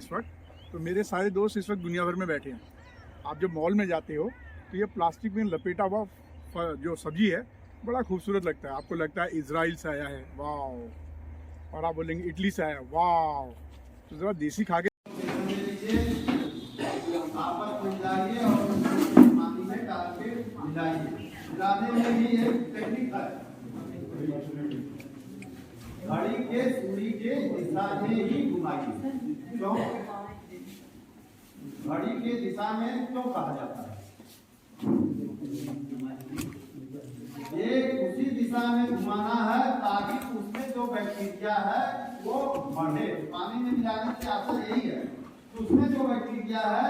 इस वक्त तो मेरे सारे दोस्त इस वक्त दुनिया भर में बैठे हैं। आप जब मॉल में जाते हो तो ये प्लास्टिक में लपेटा हुआ जो सब्जी है बड़ा खूबसूरत लगता है। आपको लगता है इजराइल से आया है, वाह, और आप बोलेंगे इटली से आया है, वाह। तो ज़रा देसी खा के आपस में मिलाइए और पानी में डाल के मिलाइए। मिलाने में भी एक टेक्निक है। घड़ी के सूली के दिशा में ही घुमाइए। क्यों? घड़ी के दिशा में क्यों कहा जाता है? ये उसी दिशा में घुमाना है ताकि उसमें जो बैक्टीरिया है वो बढ़े। पानी में मिलाने से असर यही है, तो उसमें जो बैक्टीरिया है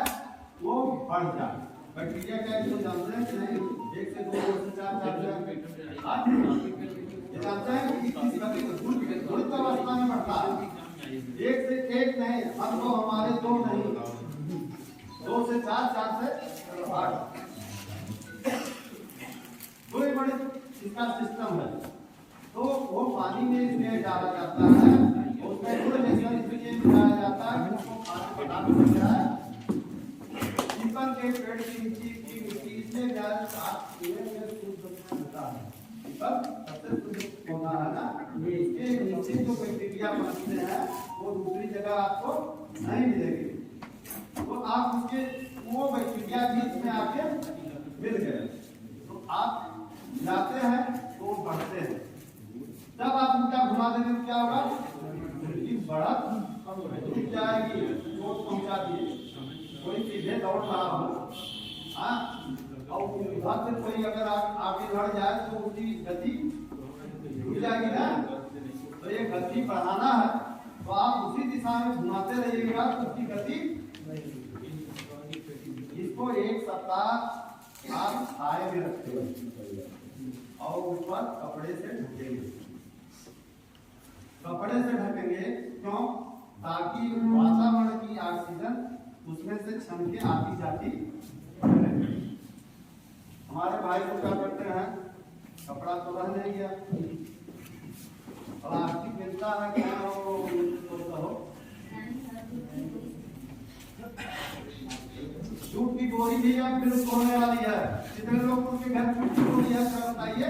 वो बढ़ जाए। बैक्टीरिया क्या है, तो जानते हैं कि नहीं? 1 से 2 से 4 जानते हैं कि किस गति गुरुत्व अवस्था में बढ़ता है। 1 से 1 नहीं, हम तो हमारे 2 नहीं, 2 से 4, 4 से 8, बड़े बड़े इसका सिस्टम है। तो वो पानी में इसमें डाला जाता है, उसमें गुड़ जैसा इसलिए मिलाया जाता है, उसको खाद्य पदार्थ बन गया है। पीपल के पेड़ की नीचे की मिट्टी इसमें ज्यादा साफ होता है। पीपल सबसे शुद्ध होता है ना, इसके नीचे जो बैक्टीरिया बनते हैं वो दूसरी जगह आपको नहीं मिलेगी। तो आप उसके वो बैक्टीरिया भी इसमें आके मिल गए, तो आप जाते हैं तो बढ़ते हैं। जब आप उनका घुमा देंगे तो क्या होगा? उनकी बढ़त रुक जाएगी, चोट पहुंचा दिए। कोई सीधे दौड़ रहा हो, हाँ, और उधर से कोई अगर आगे बढ़ जाए तो उसकी गति रुक जाएगी ना। तो ये गति बढ़ाना है, तो आप उसी दिशा में घुमाते रहिएगा तो उसकी गति। इसको 1 सप्ताह आप छाए में रखेंगे और ऊपर कपड़े से ढकेंगे। कपड़े से ढकेंगे क्यों? ताकि वातावरण की ऑक्सीजन उसमें से छन के आती जाती रहे। हमारे भाई लोग क्या करते हैं, कपड़ा तो रह नहीं गया, प्लास्टिक मिलता है क्या हो, जूट की बोरी भी अब फिर होने वाली है। कितने लोग उनके घर जूट की बोरी है, क्या बताइए?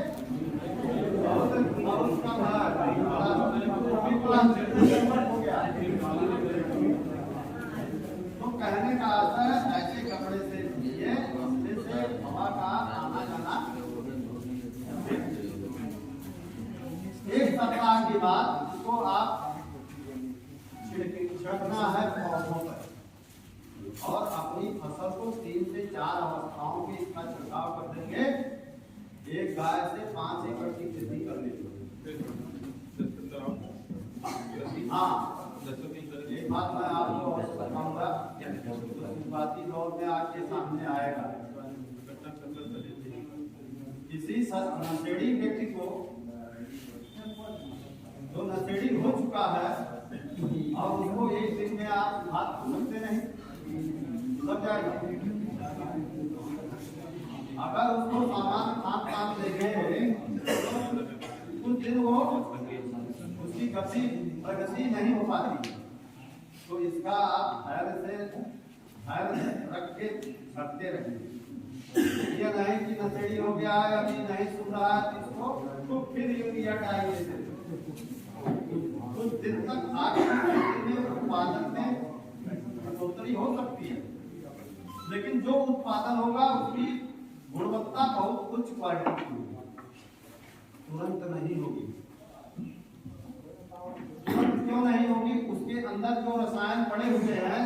बहुत कम है। तो कहने का अर्थ है ऐसे कपड़े से लिए जिससे हवा का आना जाना। 1 सप्ताह के बाद इसको आप छिड़कना है पौधों पर, और अपनी फसल को 3 से 4 अवस्थाओं में इसका छिड़काव कर देंगे। एक गाय से 5 एकड़ की खेती कर लीजिए। हाँ, एक बात मैं आपको बताऊंगा, शुरुआती दौर में आपके सामने आएगा। किसी नशेड़ी व्यक्ति को जो नशेड़ी हो चुका है और उसको एक दिन में आप हाथ धो सकते नहीं, लग जाएगा। अगर उसको सामान खान देंगे कुछ दिन वो उसकी गति प्रगति नहीं हो पाती, तो इसका आप धैर्य रख के रखते रहेंगे। ये नहीं कि नशेड़ी हो गया है, अभी नहीं सुन रहा है इसको तो फिर यूरिया डालिए। कुछ दिन तक आगे उत्पादन में बढ़ोतरी हो सकती है, लेकिन जो उत्पादन होगा उसकी गुणवत्ता बहुत उच्च क्वालिटी की होगी, तुरंत नहीं होगी। क्यों नहीं होगी? उसके अंदर जो रसायन पड़े हुए हैं,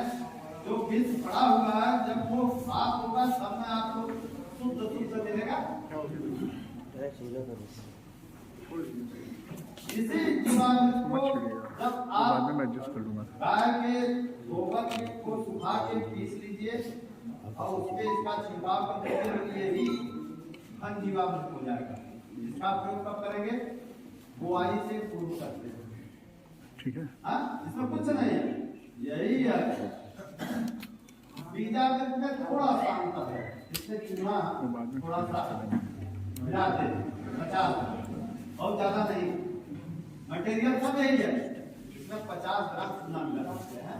जो विष पड़ा हुआ है, जब वो साफ होगा तब में आपको शुद्ध मिलेगा। इसी जीवामृत को जब आप गाय के गोबर को सुखा के पीस लीजिए और उसके इसका छिड़काव करने के लिए भी घन जीवामृत हो जाएगा। इसका प्रयोग कब करेंगे? बुआई से पूर्व करते हैं, ठीक है? हाँ, इसमें कुछ नहीं है, यही है। बीजामृत में थोड़ा सा अंतर है, इससे चूना थोड़ा सा मिलाते 50, बहुत ज्यादा नहीं। मटेरियल सब यही है, इसमें 50 ग्राम चूना मिलाते हैं।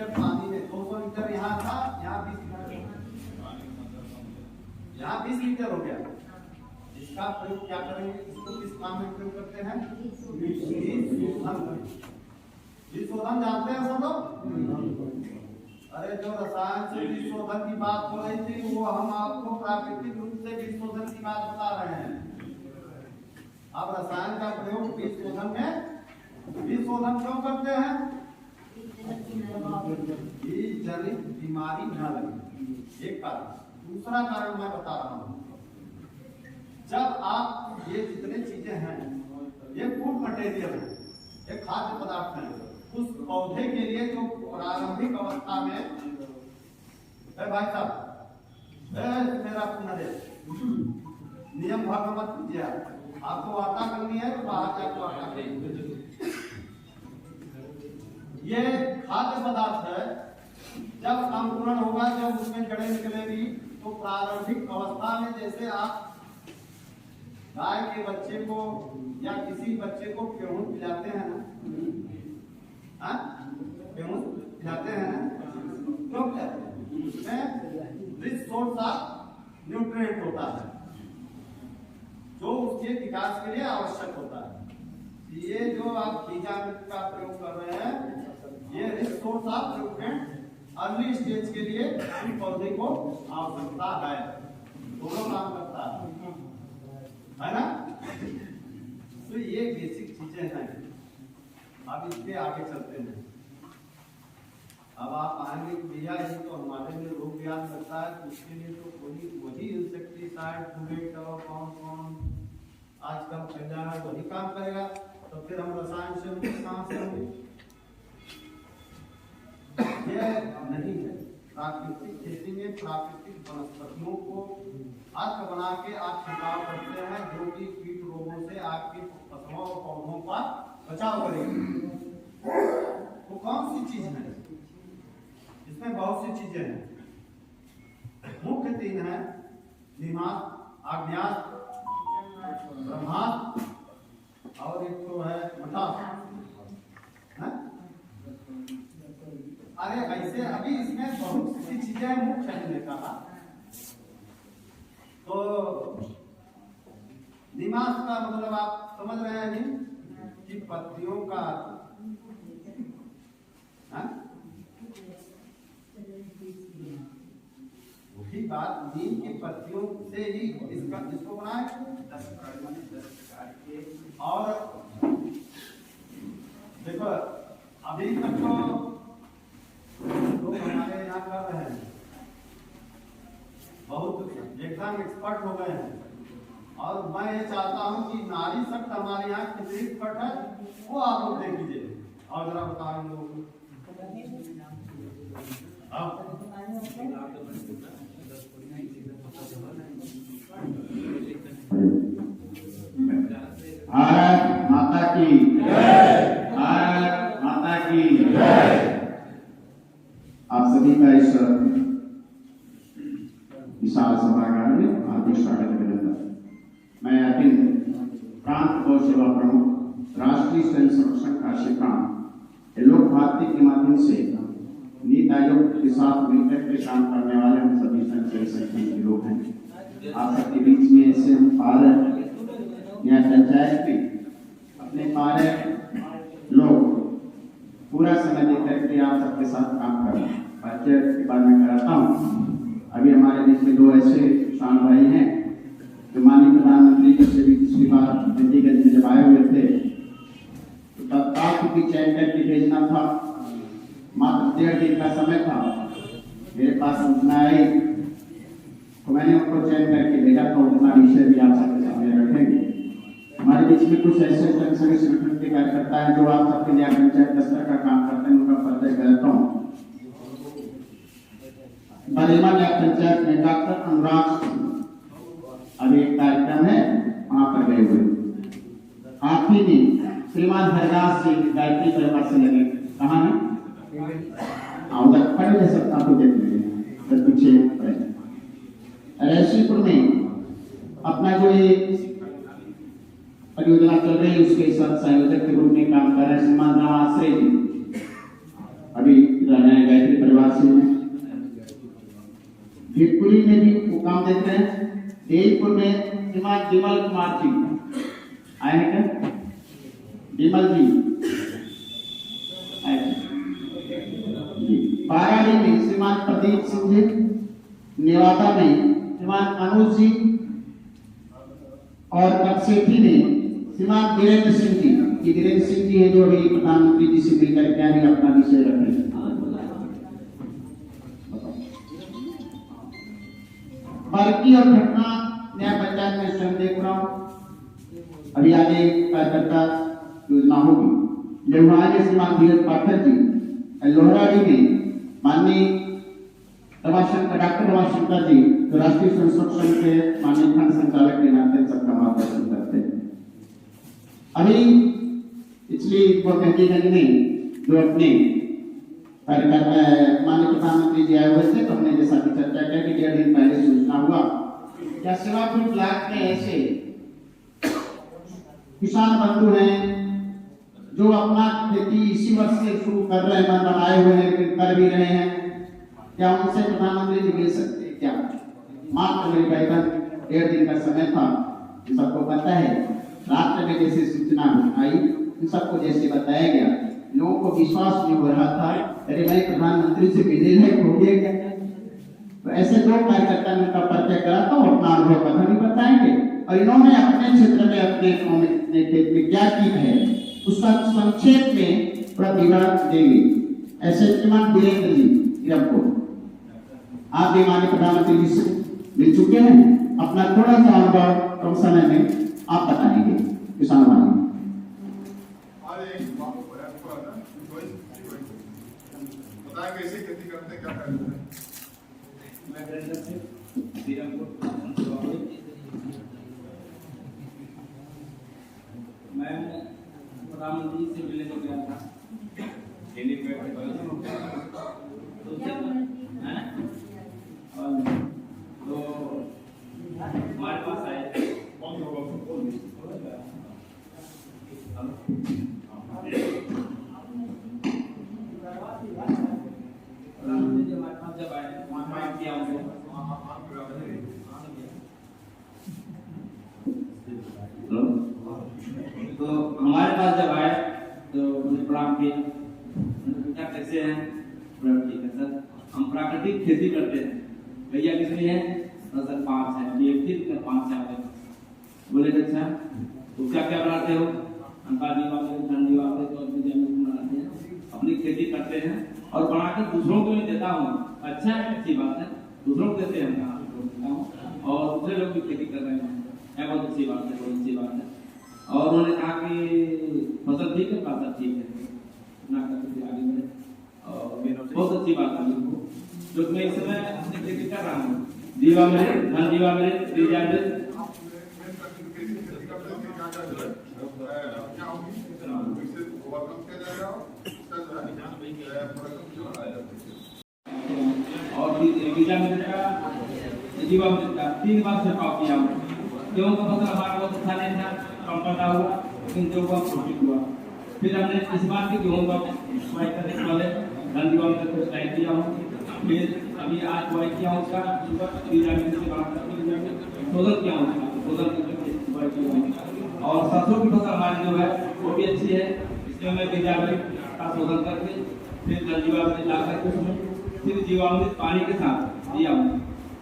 लीटर पानी में 200 लीटर यहाँ था, यहाँ 20 लीटर, यहाँ 20 लीटर हो गया। इसका प्रयोग क्या करेंगे, इसको किस काम में प्रयोग करते हैं? बीज शोधन जानते हैं सब लोग? अरे जो रसायन से बीज शोधन की बात हो रही थी वो हम आपको प्राकृतिक रूप से बीज शोधन की बात बता रहे हैं। अब रसायन का प्रयोग बीज शोधन में, बीज शोधन क्यों करते हैं? बीज जनित बीमारी न लगे, एक कारण। दूसरा कारण मैं बता रहा हूँ, जब आप ये जितने चीजें हैं ये फूड मटेरियल है, ये खाद्य पदार्थ है, उस पौधे के लिए जो प्रारंभिक अवस्था में, भाई साहब मेरा पुनः नियम भंग मत कीजिए। आपको वार्ता करनी है तो बाहर जाकर वार्ता करिए। ये खाद्य पदार्थ है, जब अंकुरण होगा, जब उसमें जड़ें निकलेगी, तो प्रारंभिक अवस्था में जैसे आप गाय के बच्चे को या किसी बच्चे को गेहूं खिलाते हैं ना, गेहूं खिलाते हैं ना, क्यों खिलाते हैं? उसमें रिच सोर्स ऑफ न्यूट्रिएंट होता है जो उसके विकास के लिए आवश्यक होता है। ये जो आप बीजामृत का प्रयोग कर रहे हैं, ये rich source of nutrient early stage के लिए इस पौधे को आवश्यकता है, दोनों काम करता है ना? तो ये बेसिक चीजें हैं। अब इसके आगे चलते हैं। अब आप आएंगे कि भैया ये तो हमारे लिए रोग व्याध लगता है, तो उसके लिए तो वही इंसेक्टिसाइड फुलेट दवा कौन आजकल फैला है वही काम करेगा, तो फिर हम रसायन से उनके कहाँ से होंगे? ये नहीं है। प्राकृतिक खेती में प्राकृतिक वनस्पतियों को अर्क बना के आप छिड़काव करते हैं, जो कि कीट रोगों से आपके फसलों और पौधों का बचाव करेगी। वो कौन सी चीज है? इसमें बहुत सी चीजें हैं, मुख्य 3 है: निमास, आग्नेयास्त्र, ब्रह्मास्त्र और एक तो है मठास्त्र। अरे ऐसे अभी इसमें बहुत सी चीजें मुख्य हमने कहा। तो निमास का मतलब आप समझ रहे हैं नहीं कि पत्तियों का, वही बात, नीम की पत्तियों से ही इसको बनाए 10 प्रकार के। और देखो अभी तक तो लोग हमारे यहाँ कर रहे हैं, बहुत एकदम एक्सपर्ट हो गए हैं, और मैं ये चाहता हूँ कि नारी शक्त हमारे यहाँ कितनी एक्सपर्ट है वो आप लोग देख लीजिए और जरा बताओ लोगों को। भारत माता की जय, भारत माता की जय। आप सभी का इस विशाल सभागार में हार्दिक स्वागत अभिनंदन। मैं अखिल प्रांत गौ सेवा प्रमुख राष्ट्रीय स्वयं संरक्षण कार्यक्रम लोक भारती के माध्यम से नीति आयोग के साथ मिलकर के काम करने वाले हम सभी संचय संगठन के लोग हैं। आप सबके बीच में ऐसे हम पारक या पंचायत में अपने पारक लोग पूरा समय देकर के आप सबके साथ काम कर रहे हैं। परिचय के बारे में कराता हूँ। अभी हमारे बीच में 2 ऐसे किसान भाई हैं जो माननीय प्रधानमंत्री जी से भी पिछली बार दिल्लीगंज में जब आए हुए थे तो तत्काल की चयन करके भेजना था, मात्र 1.5 दिन का समय था। मेरे पास सूचना आई तो मैंने उनको चयन करके भेजा था। उतना विषय भी आप सबके सामने रखेंगे। हमारे बीच में कुछ ऐसे स्वयंसेवी संगठन के कार्यकर्ता हैं जो आप सबके लिए पंचायत स्तर का काम करते हैं, उनका परिचय कराता हूँ। बरेमा पंचायत में डॉक्टर अनुराग अभी एक कार्यक्रम है वहां पर गए हुए। आप ही दिन श्रीमान हरदास जी गायत्री परिवार से लगे, कहाँ है? उधर खड़े रह सकता आपको देख लीजिए पीछे। रैशीपुर में अपना जो ये परियोजना चल रही है उसके साथ संयोजक के रूप में काम कर रहे हैं श्रीमान राम आश्रय जी, अभी रहने गए वाराणसी में, भिवपुरी में भी वो काम देख रहे हैं। तेजपुर में श्रीमान विमल कुमार जी आए हैं क्या? विमल जी आए जी। बाराड़ी में श्रीमान प्रदीप सिंह जी, नेवादा में श्रीमान अनुज जी, और कपसेठी में श्रीमान वीरेंद्र सिंह जी। ये वीरेंद्र सिंह जी है जो अभी प्रधानमंत्री जी से मिलकर के आगे अपना विषय रखे। बार्की और घटना न्याय पंचायत में स्वयं देख रहा हूँ, अभी आगे कार्यकर्ता योजना होगी। लेहुआ में श्रीमान धीरज पाठक जी, लोहराड़ी में माननीय डॉक्टर रमाशंकर जी जो राष्ट्रीय संरक्षण के माननीय खंड संचालक के नाते सबका मार्गदर्शन करते हैं। अभी पिछली गंज में जो अपने माननीय प्रधानमंत्री जी आए हुए थे, तो हमने जैसा कि चर्चा किया कि 1.5 दिन पहले सूचना हुआ क्या सेवापुर ब्लॉक में ऐसे किसान बंधु हैं जो अपना खेती इसी वर्ष से शुरू कर रहे हैं, मन बनाए हुए हैं, लेकिन कर भी रहे हैं। क्या उनसे प्रधानमंत्री जी मिल सकते हैं क्या? मात्र मेरी बैठक 1.5 दिन का समय था। इन सबको पता है, रात में जैसे सूचना आई, इन सबको जैसे बताया गया, लोगों को विश्वास नहीं हो रहा था, अरे भाई प्रधानमंत्री से मिले हैं, हो गया क्या? तो ऐसे 2 कार्यकर्ता ने उनका परिचय करा, तो अपना अनुभव कथा भी बताएंगे और इन्होंने अपने क्षेत्र में अपने खेत में क्या की है उसका संक्षेप में थोड़ा विवरण देंगे। ऐसे श्रीमान वीरेंद्र जी को आप भी माननीय प्रधानमंत्री जी से मिल चुके हैं, अपना थोड़ा सा अनुभव कम समय में आप बताएंगे किसान भाई। कैसे खेती करते हैं, क्या करते हैं? मैं प्रधानमंत्री से मिलने को गया था, तो हमारे पास आए प्रधानमंत्री जी हमारे पास जब आए वहाँ किया तो हमारे पास जब आए तो मुझे प्रणाम किया, क्या कैसे हैं? ठीक है सर, हम प्राकृतिक खेती करते हैं। भैया कितनी है? सर 5 है। ये फिर 5 है। बोले अच्छा, तो क्या क्या बनाते हो? अंकादी वाले, ठंडी वाले, तो अपनी जमीन बनाते हैं, अपनी खेती करते हैं और बनाकर दूसरों को भी देता हूँ। अच्छा है, अच्छी बात है, दूसरों को देते हैं और दूसरे लोग भी खेती कर रहे हैं, बहुत अच्छी बात है, बहुत अच्छी बात है। और उन्होंने कहा कि फसल ठीक है, फसल ठीक है, ना करके आगे बढ़े और बहुत अच्छी बात है। जो मैं इस समय अपनी खेती कर रहा हूँ, दीवा में धन दीवा में दीजा में और बीजा मित्र का जीवा मित्र का 3 बार छिड़काव किया। गेहूं का फसल हमारा बहुत अच्छा नहीं था, कम पैदा हुआ, लेकिन जो हुआ प्रॉफिट हुआ। फिर हमने इस बार की गेहूं का बुआई करने के पहले धनदीवा मित्र को स्ट्राइक किया हूँ। फिर अभी आज बुआई किया हूँ, उसका सुबह बीजा मित्र से बात करके शोधन किया हूँ, शोधन करके बुआई किया हूँ। और सरसों की फसल हमारी जो है वो भी अच्छी है, इसमें मैं बीजा मित्र का शोधन करके फिर धनदीवा मित्र ला करके उसमें फिर जीवामृत पानी के साथ दिया हूँ,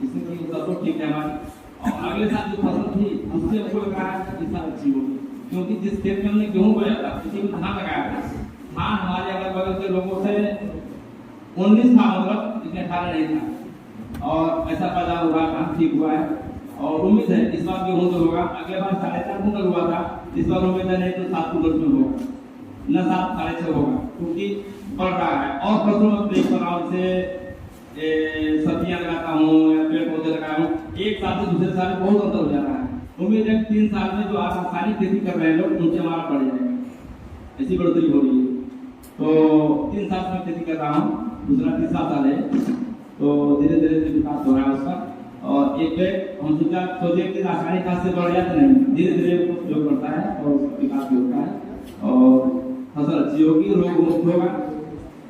इससे सरसों ठीक है हमारी। और अगले साल जो फसल थी उससे हमको लगा कि इस साल अच्छी होगी, क्योंकि जिस खेत में हमने गेहूं बोया था उसी में धान लगाया था। धान हमारे अगल बगल के लोगों से 19 था, मतलब इसमें 18 नहीं था, और ऐसा पैदा हुआ था, ठीक हुआ है। और उम्मीद है इस बार गेहूं जो होगा, अगले बार 4.5 कुंटल हुआ था, इस बार उम्मीद है नहीं तो 7 कुंटल में होगा, न 7 6.5 होगा, क्योंकि बढ़ रहा है। और फसलों में प्रेम बनाव से सब्जियां लगाता हूँ या पेड़ पौधे लगाया हूँ, एक साल से दूसरे साल में बहुत अंतर हो जा रहा है। उम्मीद है 3 साल में जो आप आसानी खेती कर रहे हैं लोग, उनसे हमारा बढ़ जाएगा, ऐसी बढ़ोतरी हो रही है। तो 3 साल में खेती कर रहा हूँ, दूसरा 3 साल है, तो धीरे धीरे विकास हो रहा है उसका। और एक हम सोचे कि रासायनिक खाद से बढ़ जाता नहीं, धीरे धीरे उपयोग करता है और विकास भी होता है और फसल अच्छी होगी, रोग मुक्त होगा,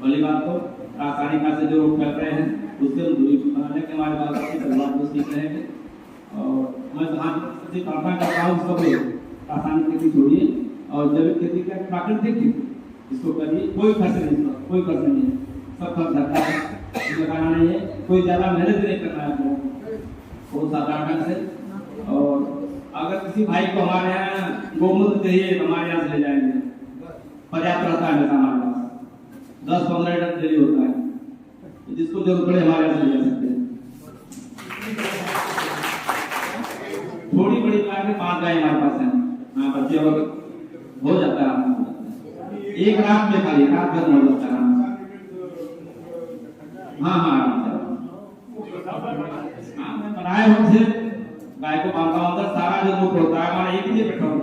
भली बात। तो रासायनिक खाद से जो रोग फैल रहे हैं उससे हम दूरी बनाने के हमारे पास की शुरुआत को सीख रहे हैं। और मैं यहाँ से प्रार्थना करता हूँ सब लोग रासायनिक खेती छोड़िए और जैविक खेती का प्राकृतिक खेती इसको करिए। कोई खर्च नहीं, कोई खर्च नहीं है, सब खर्च करता है, इसमें करना नहीं है, कोई ज़्यादा मेहनत नहीं करना है आपको, बहुत साधारण ढंग से। और अगर किसी भाई को हमारे यहाँ गोमूत्र चाहिए तो हमारे यहाँ से ले जाएंगे, पर्याप्त रहता है हमेशा हमारे पास, 10-15 लीटर डेली होता है, जिसको जरूरत पड़े हमारे यहाँ से ले जा सकते हैं। थोड़ी बड़ी गाय के 5 गाय हमारे पास है, हाँ बच्चे वगैरह हो जाता है, एक रात में खाली रात भर हो जाता है। हाँ मैं बनाए हमसे गाय को बांधता हूँ, सारा जो दुख होता है हमारा एक ही बैठा होता है,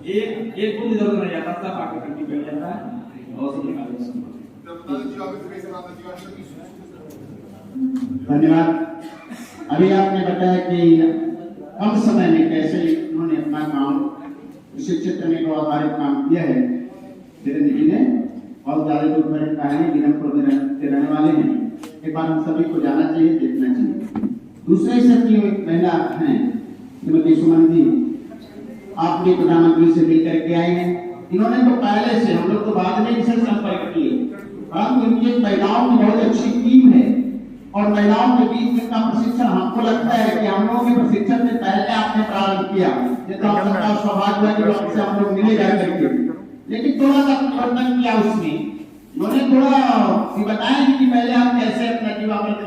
एक को भी जरूरत नहीं जाता, सब आके करके बैठ जाता है और सब निकाल देता है। धन्यवाद। अभी आपने बताया कि कम समय में कैसे उन्होंने अपना काम कृषि क्षेत्र में को आधारित काम किया है। धीरेन्द्र जी ने बहुत ज्यादा दूर पर कहानी गिरमपुर में रहने वाले हैं, एक बार हम सभी को जाना चाहिए, देखना चाहिए। दूसरे सब की एक महिला हैं श्रीमती सुमन जी, आप भी प्रधानमंत्री से मिलकर के आए हैं। इन्होंने तो पहले से, हम लोग तो बाद में इनसे संपर्क किए, परंतु इनकी महिलाओं की बहुत अच्छी टीम है और महिलाओं के बीच में का प्रशिक्षण हमको लगता है कि हम लोगों के प्रशिक्षण से पहले आपने प्रारंभ किया, जितना आपका सौभाग्य हुआ कि आपसे हम लोग मिले जा करके, लेकिन थोड़ा सा परिवर्तन किया उसमें। उन्होंने थोड़ा बताया कि पहले आप कैसे अपना जीवामृत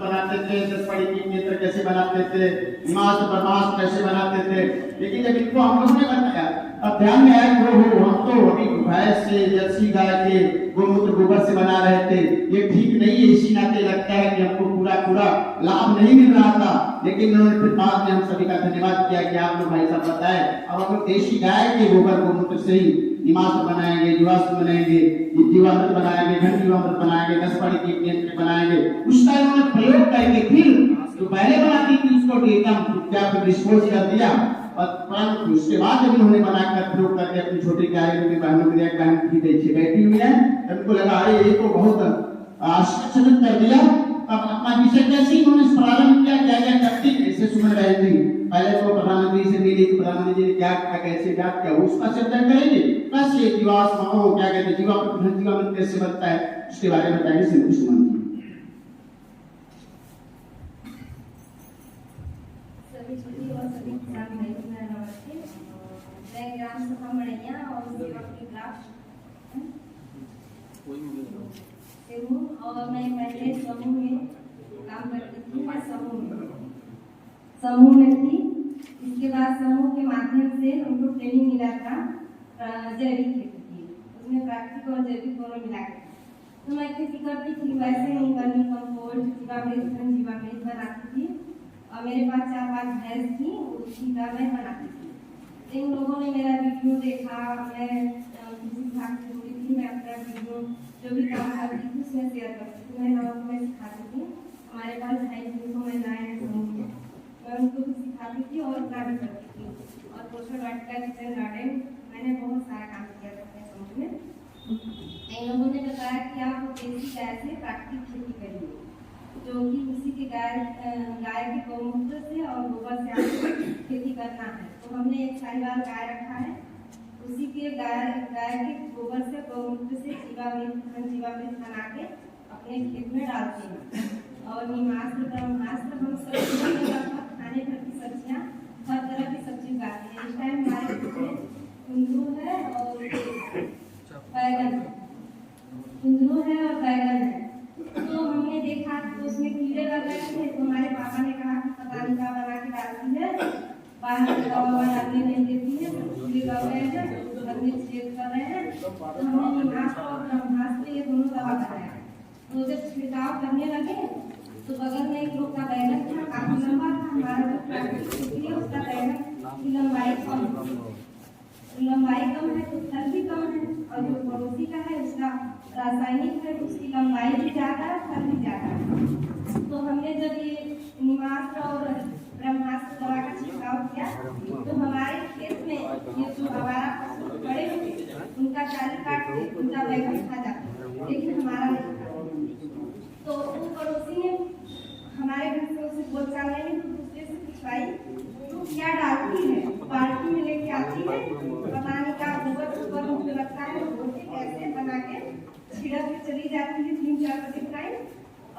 बनाते थे, 10 पड़ी की केंद्र कैसे बनाते थे, मास परमास कैसे बनाते थे, लेकिन जब इनको हम लोगों ने बताया अब ध्यान में आया कि हम तो अभी भैंस से, जर्सी गाय के गोमूत्र गोबर से बना रहे थे, ये ठीक नहीं है। इसी नाते लगता है कि हमको पूरा लाभ नहीं मिल रहा था, लेकिन उन्होंने फिर बाद में हम सभी का धन्यवाद किया कि आप लोग भाई साहब बताए अब हम लोग देशी गाय के गोबर गोमूत्र से ही निमास बनाएंगे, जीवाश्म बनाएंगे, जीवामृत बनाएंगे, घन जीवामृत बनाएंगे, 10 पड़ी की केंद्र बनाएंगे। उसका इन्होंने प्रयोग करके फिर जो पहले बनाती थी उसको एकदम क्या डिस्पोज कर दिया, और परंतु उसके बाद जब इन्होंने बनाकर प्रयोग करके अपनी छोटी गाय में बहनों की बहन की देखिए बैठी हुई है, उनको लगा अरे ये तो बहुत आश्चर्यचकित कर दिया। अब अपना विषय कैसे इन्होंने प्रारंभ किया, क्या क्या करती कैसे सुन रहे थे, पहले तो प्रधानमंत्री से मिली, प्रधानमंत्री जी ने क्या क्या कैसे क्या क्या उसका चर्चा करेंगे, कैसे जीवाश्म हो क्या कहते हैं जीवामृत कैसे बनता है उसके बारे में बताएंगे श्रीमती सुमन जी। सभी छोटी और सभी किसान भाइयों को नमस्ते। मैं ग्राम सभा मड़ैया और सेवा के ब्लॉक से हूँ और मैं पहले समूह में काम करती थी। मैं समूह में थी। इसके बाद समूह के माध्यम से हमको ट्रेनिंग मिला था जैविक खेती की, उसमें प्राकृतिक और जैविक दोनों मिला के। तो मैं खेती करती थी वैसे ही वर्मी कंपोस्ट, जीवामृत बनाती थी और मेरे पास 4-5 भैंस थी, उसकी का मैं बनाती थी। इन लोगों ने मेरा वीडियो देखा, मैं किसी भाग से जुड़ी थी, मैं अपना वीडियो जो भी काम करती थी उसमें शेयर करती थी, मैं लोगों को सिखाती थी। हमारे पास 250 महिलाएं हैं समूह में, मैं उनको भी सिखाती थी और अपना भी करती थी। और पोषण वाटिका किचन गार्डन मैंने बहुत सारा काम किया था अपने समूह में। इन लोगों ने बताया कि आप देसी गाय से प्राकृतिक खेती करिए, जो कि उसी के गाय के गौमूत्र से और गोबर से आपको खेती करना है। तो हमने एक साहिवाल गाय रखा है, उसी के गाय के गोबर से गौमूत्र से जीवामृत बना के अपने खेत में डालते हैं। और निमास्त्र ब्रह्मास्त्र हम सब्जियां खाने भर की सब्जियां, हर तरह की सब्जी उगाते हैं। इस टाइम हमारे खेत में कुंदरू है और बैगन है। तो हमने देखा तो उसमें कीड़े लग रहे थे, तो हमारे पापा ने कहा कि पता नहीं क्या बना के डालती है, बाहर दवा डालने नहीं देती है, कीड़े लग रहे हैं, घर में छेद कर रहे हैं। तो हमने निमास्त्र और ब्रह्मास्त्र ये दोनों दवा बनाया। तो जब छिड़काव करने लगे तो बगल में एक लोग का बैगन था, काफी लंबा था। हमारा जो प्राकृतिक खेती है उसका बैगन की लंबाई कम है तो फल भी कम है, और जो पड़ोसी का है उसका रासायनिक है, उसकी लंबाई भी ज्यादा है, फल भी ज्यादा है। तो हमने जब ये निमास्त्र और ब्रह्मास्त्र दवा का छिड़काव किया तो हमारे खेत में ये जो आवारा पशु पड़े हुए उनका चाली काट के उनका बैगन खा जाता है, लेकिन जाकर दिखाई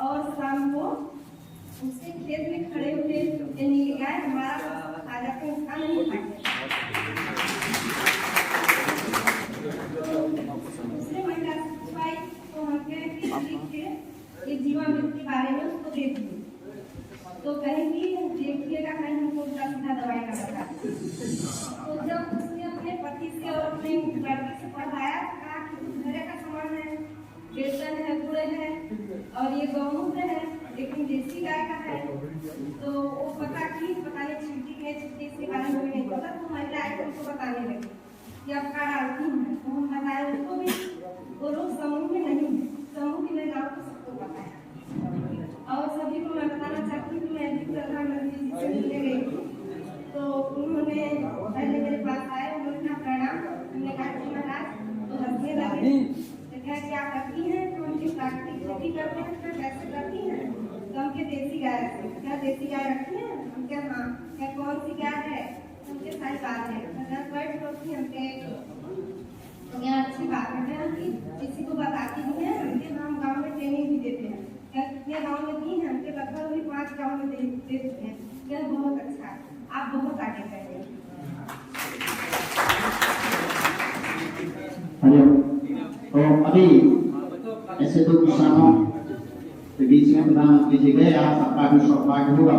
और शाम को उसके खेत में खड़े हुए ये नीली गाय हमारा खा जाते हैं, उसका नहीं खाते। दूसरे महिला से पूछवाई तो हम कहे कि ठीक है ये जीवामृत के बारे में उसको देखिए, तो कहेंगी देखिएगा कहीं हमको उल्टा सीधा दवाई का बता। तो जब उसने अपने पति से और अपने लड़की से पढ़ाया, कहा कि घरे का सामान है, बेसन है, गुड़ है और ये गौमूत्र है, लेकिन देसी गाय का है। तो वो पता नहीं छुट्टी इसके बारे में नहीं पता, तो महिला आई उनको बताने लगी कि अब का डालती है। तो हम बताए उनको भी, वो लोग समूह में नहीं है, समूह की महिलाओं को सबको पता है। और सभी को मैं बताना चाहती हूँ, मैं भी प्रधानमंत्री जी से मिलने गई थी, तो उन्होंने पहले मेरे पास आए, उन्होंने कहा प्रणाम। हमने कहा कि महाराज, तो हंसने लगे, तो क्या क्या करती हैं? तो उनकी प्राकृतिक खेती करते हैं। तो कैसे करती हैं? तो हमके देसी गाय रखती हैं। क्या देसी गाय रखती हैं? हम क्या हाँ, क्या कौन सी गाय है? हमके सारी बात है, बैठ होती हमके तो यहाँ अच्छी बात है कि किसी को बताती भी है। हमके हम गाँव में ट्रेनिंग भी देते हैं, क्या कितने गाँव में दी हैं, हमके लगभग भी 5 गाँव में दे देते हैं। यह बहुत अच्छा है, आप बहुत आगे करेंगे। तो अभी ऐसे दो किसानों के बीच में प्रधानमंत्री जी गए, आप सबका भी सौभाग्य होगा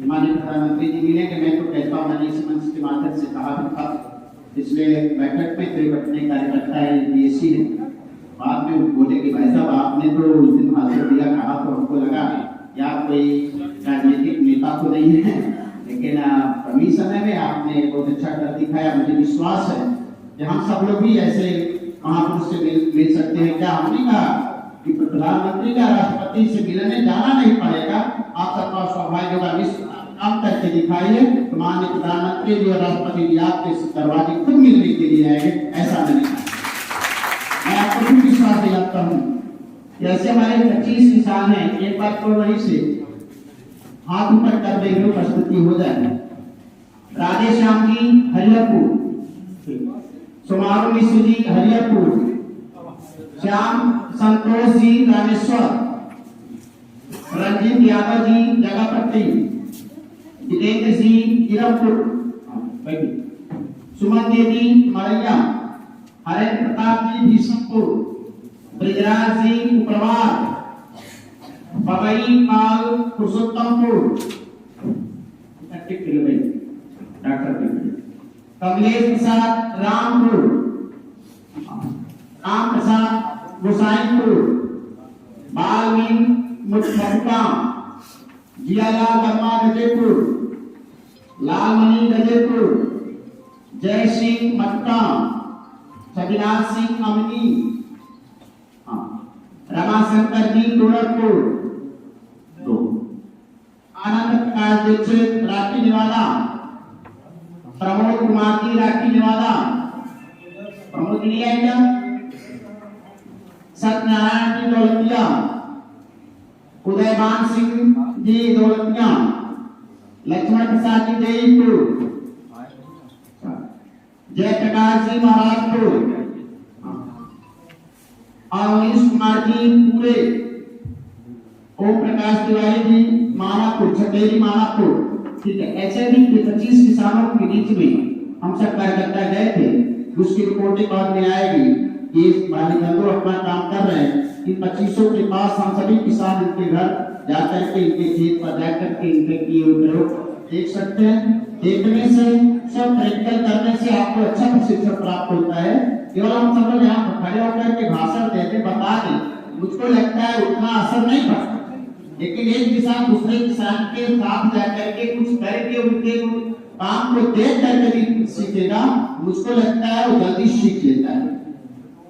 माननीय प्रधानमंत्री जी मिलेंगे। मैं तो कहता हूँ, मैंने इस मंच के माध्यम से कहा भी था पिछले बैठक में, तो अपने कार्यकर्ता है बीएससी है, बाद में बोले कि भाई साहब आपने तो उस दिन भाषण दिया, कहा तो हमको लगा कि आप कोई राजनीतिक नेता तो नहीं है, लेकिन कमी समय में आपने बहुत अच्छा कर दिखाया। मुझे विश्वास है कि हम सब लोग भी ऐसे महापुरुष से मिल सकते हैं। क्या हमने कहा कि प्रधानमंत्री का राष्ट्रपति से मिलने जाना नहीं पड़ेगा, आप सबका सौभाग्य होगा, काम करके दिखाइए। तो माननीय प्रधानमंत्री जी और राष्ट्रपति जी आपके दरवाजे खुद मिलने के लिए आएंगे, ऐसा नहीं। मैं आपको भी विश्वास दिलाता हूँ कि ऐसे हमारे 25 किसान हैं, एक बार तो वहीं से हाथ ऊपर कर देंगे, प्रस्तुति हो जाए। राधेश्याम जी हरिहरपुर, सुमारू मिश्र जी हरिहरपुर, श्याम संतोष जी रामेश्वर, रंजीत यादव जी जगापट्टी, जितेंद्र सिंह गिरमपुर, सुमन देवी मरैया, हरेंद्र प्रताप जी भीष्मपुर, ब्रजराज सिंह उपरवार, बबई पाल पुरुषोत्तमपुर, डॉक्टर कमलेश प्रसाद रामपुर, राम प्रसाद गोसाईपुर, बालमीन मुझफरकाम, जियालाल वर्मा गजेपुर, लालमणि गजेपुर, जय सिंह मटका, सबिनाथ सिंह अमनी, रमाशंकर जी गोरखपुर, आनंद प्रकाश दीक्षित राठी निवादा, प्रमोद कुमार जी राठी निवादा, प्रमोद जी है क्या, सत्यनारायण जी दौलतिया, उदयमान सिंह जी दौलतिया, लक्ष्मण प्रसाद जी देईपुर, जयप्रकाश जी महाराजपुर, अवनीश कुमार जी पूरे, ओम प्रकाश तिवारी जी मानापुर, छटेरी मानापुर। ठीक है, ऐसे भी 25 किसानों के बीच में हम सब कार्यकर्ता गए थे, उसकी रिपोर्टें बाद में आएगी। ये बालिकाओं अपना काम कर रहे हैं, इन 25 के पास हम सभी किसान इनके घर जाकर के, इनके खेत पर जाकर के इनके किए प्रयोग देख सकते हैं। देखने से, सब प्रैक्टिकल करने से आपको अच्छा प्रशिक्षण प्राप्त होता है। केवल हम सब लोग यहाँ खड़े होकर के भाषण देते बता दें, मुझको लगता है उतना असर नहीं पड़ता, लेकिन एक किसान दूसरे किसान के साथ जाकर के कुछ करके उनके काम को देख करके भी सीखेगा, मुझको लगता है वो जल्दी सीख लेता है।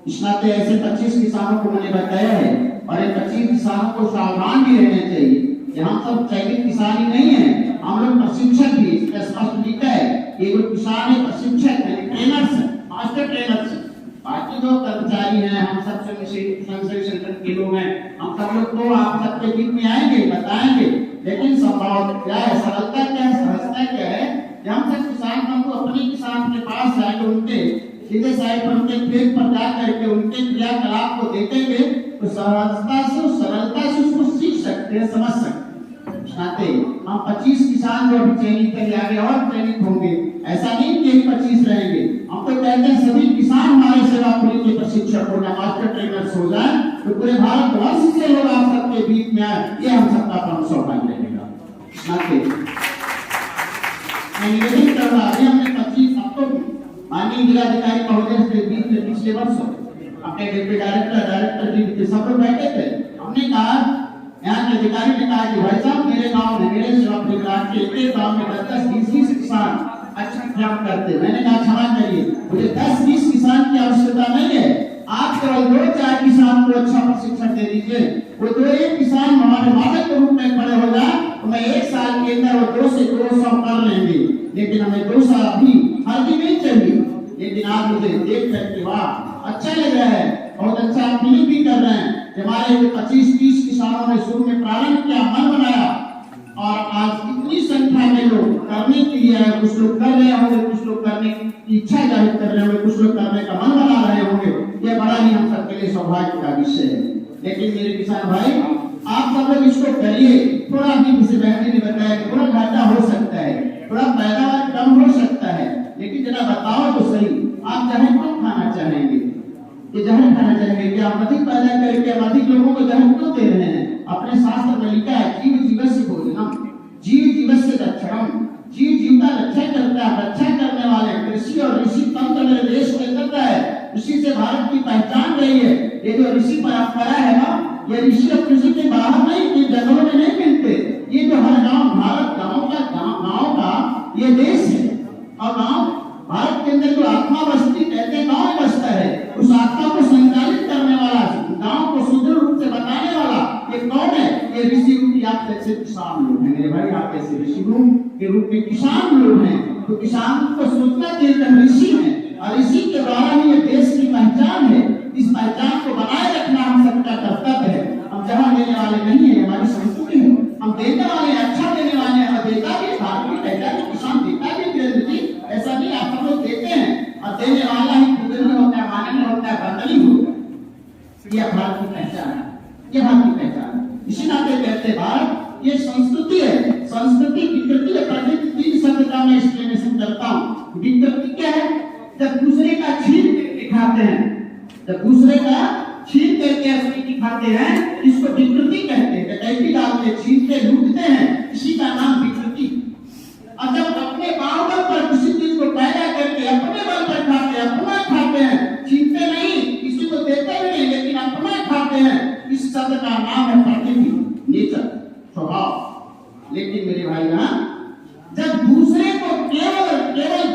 इस नाते ऐसे 25 किसानों को मैंने बताया है, और इन 25 किसानों को सावधान भी रहना चाहिए कि हम सब चयनित किसान ही नहीं है, हम लोग प्रशिक्षक भी, स्पष्ट लिखा है कि वो किसान है, प्रशिक्षक है, ट्रेनर्स है, मास्टर ट्रेनर्स है। बाकी जो कर्मचारी हैं, हम सब संगठन के लोग हैं, हम सब लोग तो आप सबके बीच में आएंगे, बताएंगे, लेकिन स्वभाव क्या है, सरलता क्या है, सहजता क्या है, हम सब किसान बंधु अपने किसान के पास जाएंगे, उनके सीधे साइड पर उनके खेत पर जा करके उनके क्रियाकलाप को देखेंगे, तो सरलता से उसको सीख सकते हैं, समझ सकते हैं। नाते हम 25 किसान जो अभी चयनित करके आगे और चयनित होंगे, ऐसा नहीं कि 25 रहेंगे। हम तो कहते हैं सभी किसान हमारे सेवापुरी के प्रशिक्षक हो जाए, मास्टर ट्रेनर्स हो जाए, तो पूरे भारतवर्ष से लोग आप सबके बीच में आए, ये हम सबका परम सौभाग्य रहेगा। नाते मैं निवेदन कर रहा अभी हमने 25 आपको माननीय जिलाधिकारी महोदय से बीच में पिछले वर्ष अपने डिप्टी डायरेक्टर जी के सब लोग बैठे थे। हमने कहा, यहाँ के अधिकारी ने कहा कि भाई साहब मेरे गांव में, मेरे सेवापुरी ब्लॉक के एक गांव में 10-20 किसान अच्छा काम करते। मैंने कहा क्षमा करिए, मुझे 10-20 किसान की आवश्यकता नहीं है, आप केवल 2-4 किसान को अच्छा प्रशिक्षण दे दीजिए। वो 2-1 किसान हमारे मॉडल के रूप में खड़े हो जाए तो मैं 1 साल के अंदर वो 2 से 200 कर लेंगे, लेकिन हमें 2 साल अभी हल्दी नहीं चाहिए। लेकिन आप मुझे देख करके वाह अच्छा लग रहा है, बहुत अच्छा आप फीलिंग भी कर रहे हैं। हमारे 25-30 किसानों ने शुरू में प्रारंभ किया, मन बनाया, और आज इतनी संख्या में लोग करने के लिए आए। कुछ लोग कर रहे होंगे, कुछ लोग करने की इच्छा जाहिर कर रहे होंगे, कुछ लोग करने का मन बना रहे होंगे। ये बड़ा ही हम सबके लिए सौभाग्य का विषय है। लेकिन मेरे किसान भाई, आप सब लोग इसको करिए। थोड़ा भी किसी बहन ने बताया कि थोड़ा घाटा हो सकता है, थोड़ा पैदावार कम हो सकता है, लेकिन जरा बताओ तो सही, आप जहर क्यों खाना चाहेंगे? ये जहर खाना चाहेंगे कि आप अधिक पैदा करके हम अधिक लोगों को जहर क्यों दे रहे हैं? अपने शास्त्र में लिखा है, जीव जीवस्य भोजनम, जीव जीवस्य रक्षणम। जीव जीव का रक्षा करता है, रक्षा करने वाले कृषि और ऋषि तंत्र मेरे देश के अंदर है। ऋषि से भारत की पहचान रही है। ये जो ऋषि परंपरा है ना, ये ऋषि और कृषि के बाहर नहीं, ये जंगलों में नहीं मिलते। ये जो हर गांव, भारत गांव का ये देश है। और गांव भारत के अंदर जो आत्मा बसती, कहते हैं गांव में बसता है, उस आत्मा को संचालित करने वाला, गांव को सुदृढ़ रूप से बताने वाला ये कौन है? ये ऋषि रूपी आप जैसे किसान लोग हैं मेरे भाई, आप ऐसे ऋषि के रूप में किसान लोग हैं। तो किसान को सोचना चाहिए हम ऋषि हैं, और ऋषि के द्वारा ही ये देश की पहचान है। इस पहचान को बनाए रखना हम सबका कर्तव्य है। हम जहाँ देने वाले नहीं है, हमारी संस्कृति है, हम देने वाले, अच्छा देने वाले हैं। देता भी भारत कहता है, किसान देता भी जी, ऐसा नहीं आप सब लोग देते हैं, और देने वाला ही कुदरती होता है, माननीय होता है, बदली होता है। ये भारत की पहचान है, ये भारत की पहचान है। इसी नाते कहते भारत ये संस्कृति है। संस्कृति विकृति है, प्रकृति 3 शब्द का मैं एक्सप्लेनेशन करता हूँ। विकृति क्या है? जब दूसरे का छीन करके खाते हैं, जब दूसरे का छीन करके असली खाते हैं, इसको विकृति कहते हैं। डकैती डालते, छीनते, लूटते हैं, इसी का नाम विकृति। और जब अपने बाहुबल पर किसी चीज को पैदा करके अपने बल पर खाते हैं, अपना खाते हैं, छीनते नहीं, किसी को देते भी नहीं, लेकिन अपना खाते हैं, इस शब्द का नाम है प्रकृति, नेचर, स्वभाव। लेकिन मेरे भाई यहाँ जब दूसरे को केवल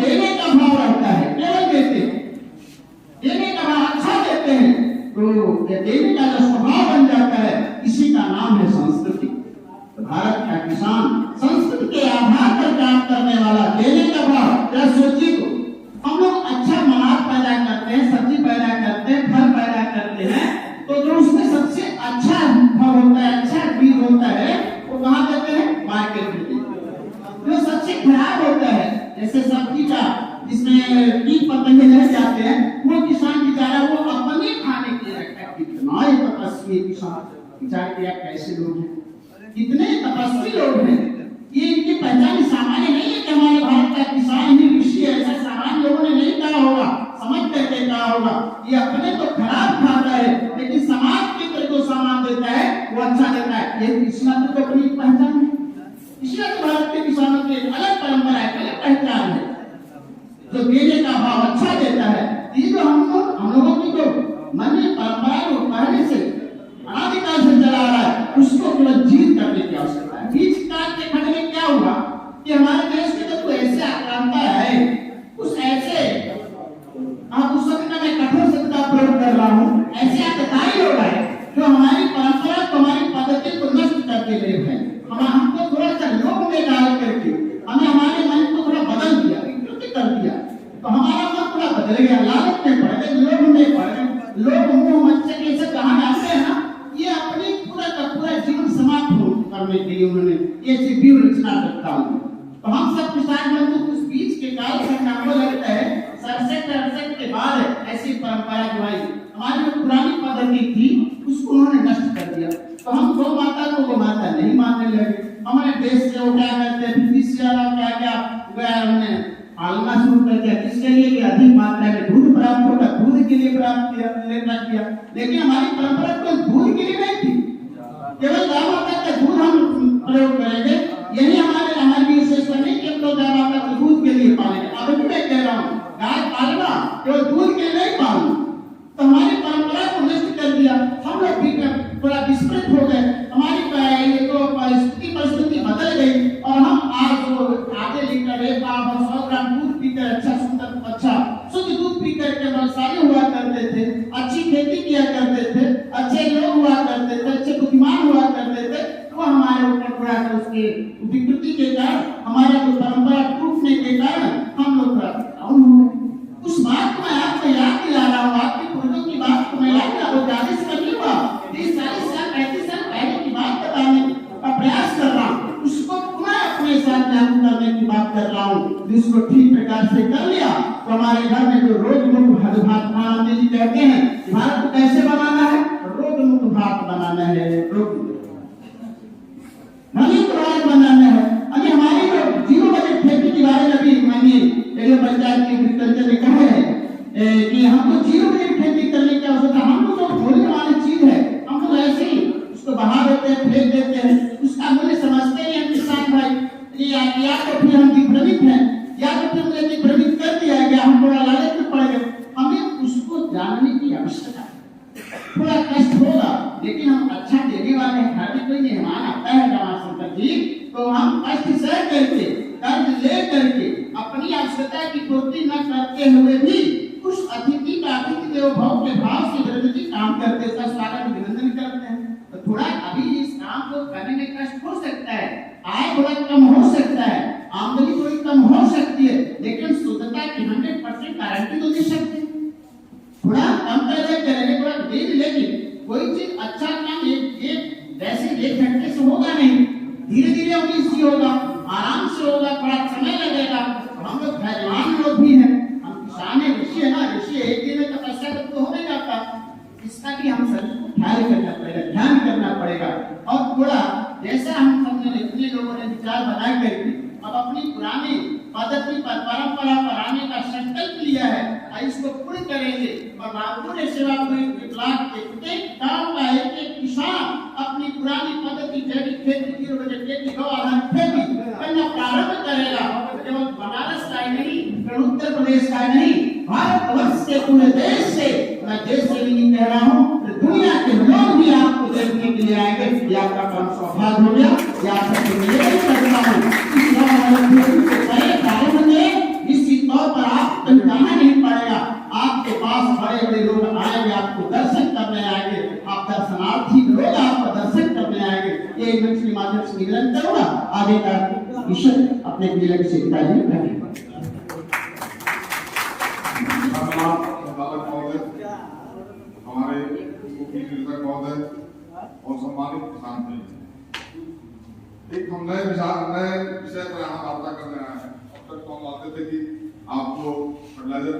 देने का भाव रहता है, केवल देने का भाव, अच्छा देते हैं, तो ये देने का जो स्वभाव बन जाता है, इसी का नाम है संस्कृति। भारत का किसान संस्कृति के आधार पर काम करने वाला, देने का भाव। जरा सोचिए, तो हम लोग अच्छा अनाज पैदा करते हैं, सब्जी पैदा करते हैं, फल पैदा करते हैं, तो जो उसमें सबसे अच्छा फल होता है, अच्छा बीज होता है, वो कहाँ देते हैं? मार्केट में देते हैं। जो सबसे खराब होता है, जैसे सब्जी का जिसमें कीट पतंगे लग जाते हैं, वो किसान बेचारा वो अपने खाने के लिए रखता है। कितना ही तपस्वी किसान बेचारे, कैसे लोग हैं, कितने तपस्वी लोग हैं। ये इनकी पहचान सामान्य नहीं है कि हमारे भारत का किसान ही ऋषि है, ऐसा सामान्य लोगों ने नहीं कहा होगा, समझ करके कहा होगा। ये अपने तो खराब खाता है, लेकिन समाज के लिए जो सामान देता है वो अच्छा देता है। ये किसान तो अपनी पहचान है। इसलिए भारत के किसानों की अलग परंपरा है, अलग पहचान है, जो देने का भाव अच्छा देता है। ये जो हम लोगों की जो मन में परंपरा है, वो पहले से अनादिकाल से चला आ रहा है, उसको केवल जीत करने की आवश्यकता है। बीच काट के खड़े में क्या हुआ कि हमारे देश के तो ऐसे आक्रांता है, उस ऐसे आप उस वक्त मैं कठोर शब्द का प्रयोग कर रहा हूँ, ऐसे आतताई लोग हैं जो हमारी परंपरा को, हमारी पद्धति को नष्ट करके ले गए। हमको थोड़ा सा लोभ में डाल करके हमें हमारे मन को थोड़ा बदल दिया, विकृत कर दिया, तो हमारा मन थोड़ा बदल गया। लालच में पड़ गए, लोभ में पड़ गए। लोग मुंह मच्छर के सब कहा जाते हैं ना, ये अपने पूरा का पूरा जीवन समाप्त करने के लिए उन्होंने ये व्यूह रचना करता हूँ। तो हम सब किसान बंधु उस बीच के काल से हमको लगता है 67-68 के बाद ऐसी परंपरा जो आई, हमारी जो पुरानी पद्धति थी उसको दिया। तो हम गौ माता को गौ माता नहीं मानने लगे। हमारे देश से वो क्या करते हैं, इससे क्या क्या हमने पालना शुरू कर दिया, किसके लिए कि अधिक मात्रा में दूध प्राप्त होगा, दूध के लिए प्राप्त किया, लेकिन हमारी परंपरा तो दूध के लिए नहीं थी, केवल गाय माता का दूध हम प्रयोग करेंगे, यही हमारी विशेषता नहीं कि हम तो गाय माता को दूध के लिए पालेंगे। अब भी मैं कह रहा हूँ गाय पालना केवल दूध के लिए नहीं पालना, तो हमारी परंपरा को नष्ट कर दिया। हम लोग भी थोड़ा विस्मृत हो गए, हमारी परिस्थिति बदल गई और हम आज आधे लीटर 100 ग्राम दूध पीकर अच्छा सुंदर अच्छा शुद्ध दूध पीकर के बलशाली हुआ करते थे, अच्छी खेती किया करते थे, अच्छे लोग हुआ करते थे, अच्छे बुद्धिमान हुआ करते थे। तो हमारे ऊपर थोड़ा सा उसके विकृति के कारण, हमारा जो परंपरा टूटने के कारण हम लोग उस बात को मैं आपको याद दिला रहा हूँ, आपके पूर्वजों की बात को मैं याद दिला रहा हूँ। 40 साल नहीं हुआ, 30 40 साल 35 साल पहले की बात बताने का प्रयास कर रहा हूँ, उसको पुनः अपने साथ लागू करने की बात कर रहा हूँ। जिसको ठीक प्रकार से कर लिया तो हमारे घर में जो रोग मुक्त महात्मा गांधी जी कहते हैं भारत को कैसे बनाना है, रोग मुक्त भारत बनाना है, रोग भारत बनाना है। अभी हमारी जो जीरो बजट खेती के बारे में भी माननीय एरिया पंचायत के एग्रीकल्चर ने कहा है कि हमको जीरो बजट खेती करने की आवश्यकता। हम लोग जो बोलने वाली चीज है हम लोग ऐसे ही उसको बहा देते हैं, फेंक देते हैं, उसका मूल्य समझते नहीं हैं किसान भाई। या तो फिर हम विभ्रमित हैं, या तो फिर मुझे विभ्रमित कर दिया गया, हम थोड़ा लालच में पड़ गए। हमें उसको जानने की आवश्यकता है, थोड़ा कष्ट होगा लेकिन हम अच्छा देने वाले हैं। घर में कोई मेहमान आता है रमाशंकर जी, तो हम कष्ट सह करके कर्ज ले करके अपनी आवश्यकता की पूर्ति न करते हुए भी उस अतिथि का अतिथि देवो भव के भाव से वीरेंद्र जी काम करते, उसका स्वागत अभिनंदन करते हैं। तो थोड़ा अभी इस काम को करने में कष्ट हो सकता है, आय थोड़ा कम हो सकता है, आमदनी थोड़ी कम हो सकती है, लेकिन शुद्धता की 100% गारंटी तो दे सकते हैं। थोड़ा कम पैसे करेंगे, थोड़ा दे, लेकिन कोई चीज अच्छा काम एक वैसे 1 घंटे से होगा नहीं, धीरे धीरे उन्नीस होगा, आराम से होगा, थोड़ा समय लगेगा। हम लोग धैर्यवान लोग भी हैं, हम किसान है, ऋषि है ना, ऋषि एक दिन में तपस्या तो हो नहीं जाता, इसका भी हम सभी को ख्याल करना पड़ेगा, ध्यान करना पड़ेगा। और थोड़ा जैसा हम सबने इतने लोगों ने विचार बना करके अब अपनी पुरानी पद्धति पर परंपरा पर आने का संकल्प लिया है, इसको पूर्ण करेंगे। और रामपुर सेवा विभाग के प्रत्येक गांव का एक किसान अपनी पुरानी पद्धति जैविक खेती खेती गौ आधारित खेती करना प्रारंभ करेगा। केवल बनारस का ही नहीं, उत्तर प्रदेश का ही नहीं, भारतवर्ष के पूरे देश से, मैं देश से भी कह रहा हूँ, दुनिया के लोग भी आपको देखने के लिए आएंगे। ये आपका काम सौभाग्य हो गया। ये आपको निवेदन करता हूँ निश्चित तौर पर आपको जाना नहीं पड़ेगा, आपके पास बड़े बड़े लोग आएंगे, आपको दर्शन करने आएंगे, आप दर्शनार्थी लोग आपको दर्शन करने आएंगे। ये मंच के माध्यम से निवेदन करूंगा। आगे का विषय अपने जिले से बताइए। हमारे महोदय और सम्मानित किसान भाई, एक हम नए विषय पर यहाँ वार्ता करने आए हैं। अब तक तो हम आते थे कि आपको फर्टिलाइजर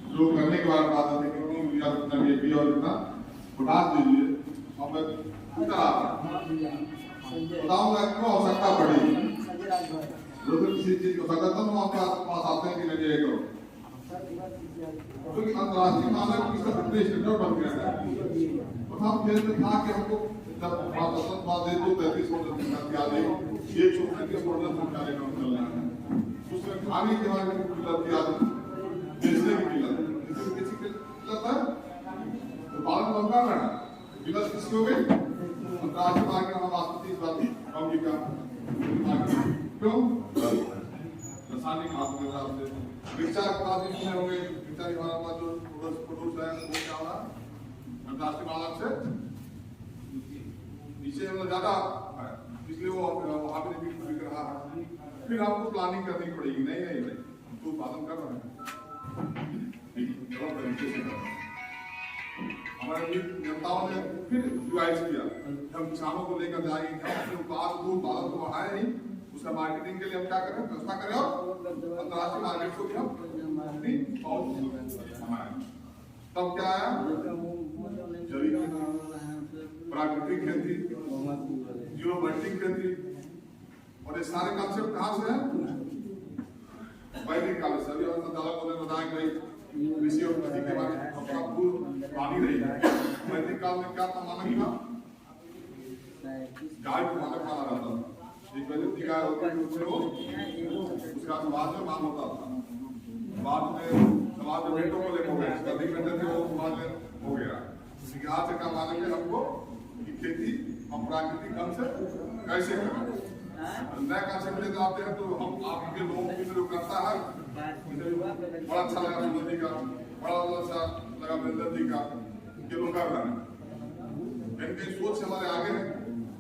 जो करने के बाद बताते थे कि क्यों यूरिया कितना डीएपी और कितना पोटाश दीजिए। अब मैं बताऊंगा क्यों आवश्यकता पड़ेगी, जो तो किसी चीज की आवश्यकता तो हम आपके पास आते हैं कि नहीं ये करो, क्योंकि अंतर्राष्ट्रीय मानक की सब इतने स्टैंडर्ड बन गए हैं। तो हम खेल में था कि हमको जब बात दे दो 33% संख्या दे, 135% संख्या लेकर चलना है, उसमें खाने के बारे में किल्लत की आदत, बेचने की किल्लत, किसी की किल्लत है तो पालन बंद कर रहे हैं। किल्लत किसकी हो गई? अंतर्राष्ट्रीय मार्केट में वास्तविक बात कम की का क्यों रासायनिक खाद के हिसाब से मिर्चा खाद इसमें हो गए, मिर्चा के बारे में जो प्रोडक्ट है वो क्या हो रहा है अंतर्राष्ट्रीय मानक से नीचे मतलब ज्यादा है, इसलिए वो वहां पे बिक रहा है। फिर आपको प्लानिंग करनी पड़ेगी, नहीं नहीं भाई हम तो उत्पादन कर रहे हैं, हमारे नेताओं ने फिर रिवाइज किया, हम किसानों को लेकर जाएंगे, हम अपने उत्पाद को उत्पादन को बढ़ाए नहीं, उसका मार्केटिंग के लिए हम क्या करें, व्यवस्था करें और अंतर्राष्ट्रीय मार्केट को भी हम हमारे तब क्या आया जैविक प्राकृतिक खेती, जीरो बल्टिंग खेती, और ये सारे कॉन्सेप्ट कहाँ से है? वैदिक काल से। अभी दादा ने बताया कि कृषि और खेती के बारे में अपना पूर्व पानी रही है। वैदिक काल में क्या था? मानक था, गाय को मानक माना जाता था। एक वैदिक गाय होती थी, उसका समाज में मान होता था। बाद में समाज में बेटों को लेकर गए, अधिक बेटे थे वो समाज में हो गया। आज से क्या मानक है हमको कि खेती हम प्राकृतिक ढंग से कैसे करें। नया कंसेप्ट लेकर आते हैं तो हम आपके लोगों की जो करता है, बड़ा अच्छा लगा सुंदर जी का, बड़ा अच्छा लगा महेंद्र जी का, ये लोग कर रहे हैं। इनकी सोच हमारे आगे है,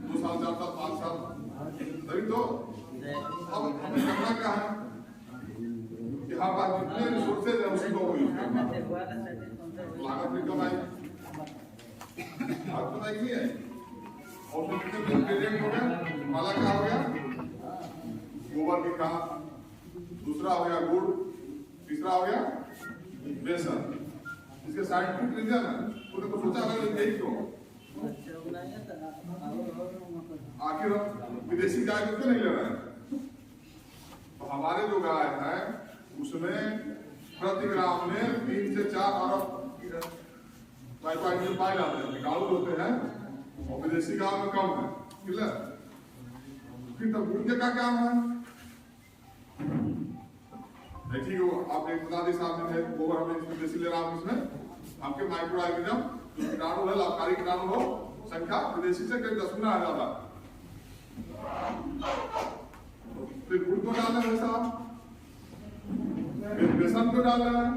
2 साल 4 साल 5 साल, तभी तो अब हमें करना क्या है कि हाँ बात जितने रिसोर्सेज है उसी को यूज करना, लागत भी कम आएगी, लागत नहीं है। और कितने इंग्रेडिएंट हो गया, माला क्या हो गया? गोबर की खाद, दूसरा हो गया गुड़, तीसरा हो गया बेसन। इसके साइंटिफिक रीजन है, तूने तो सोचा है यही क्यों? आखिर हम विदेशी गाय क्यों नहीं ले रहे हैं? तो हमारे जो गाय है उसमें प्रति ग्राम में 3 से 4 अरब पाए जाते हैं, निकाल होते हैं, और विदेशी गांव में कम है। क्लियर? फिर तब गुड़ के क्या काम है? ठीक है, आपने बता दी साहब ने गोबर हमें विदेशी ले रहा हूं, इसमें आपके माइक्रो ऑर्गेनिज्म जो कीटाणु है, लाभकारी कीटाणु हो, संख्या विदेशी से कई 10 गुना आ जाता है। फिर गुड़ को डाल रहे हैं साहब, फिर बेसन को डाल रहे हैं,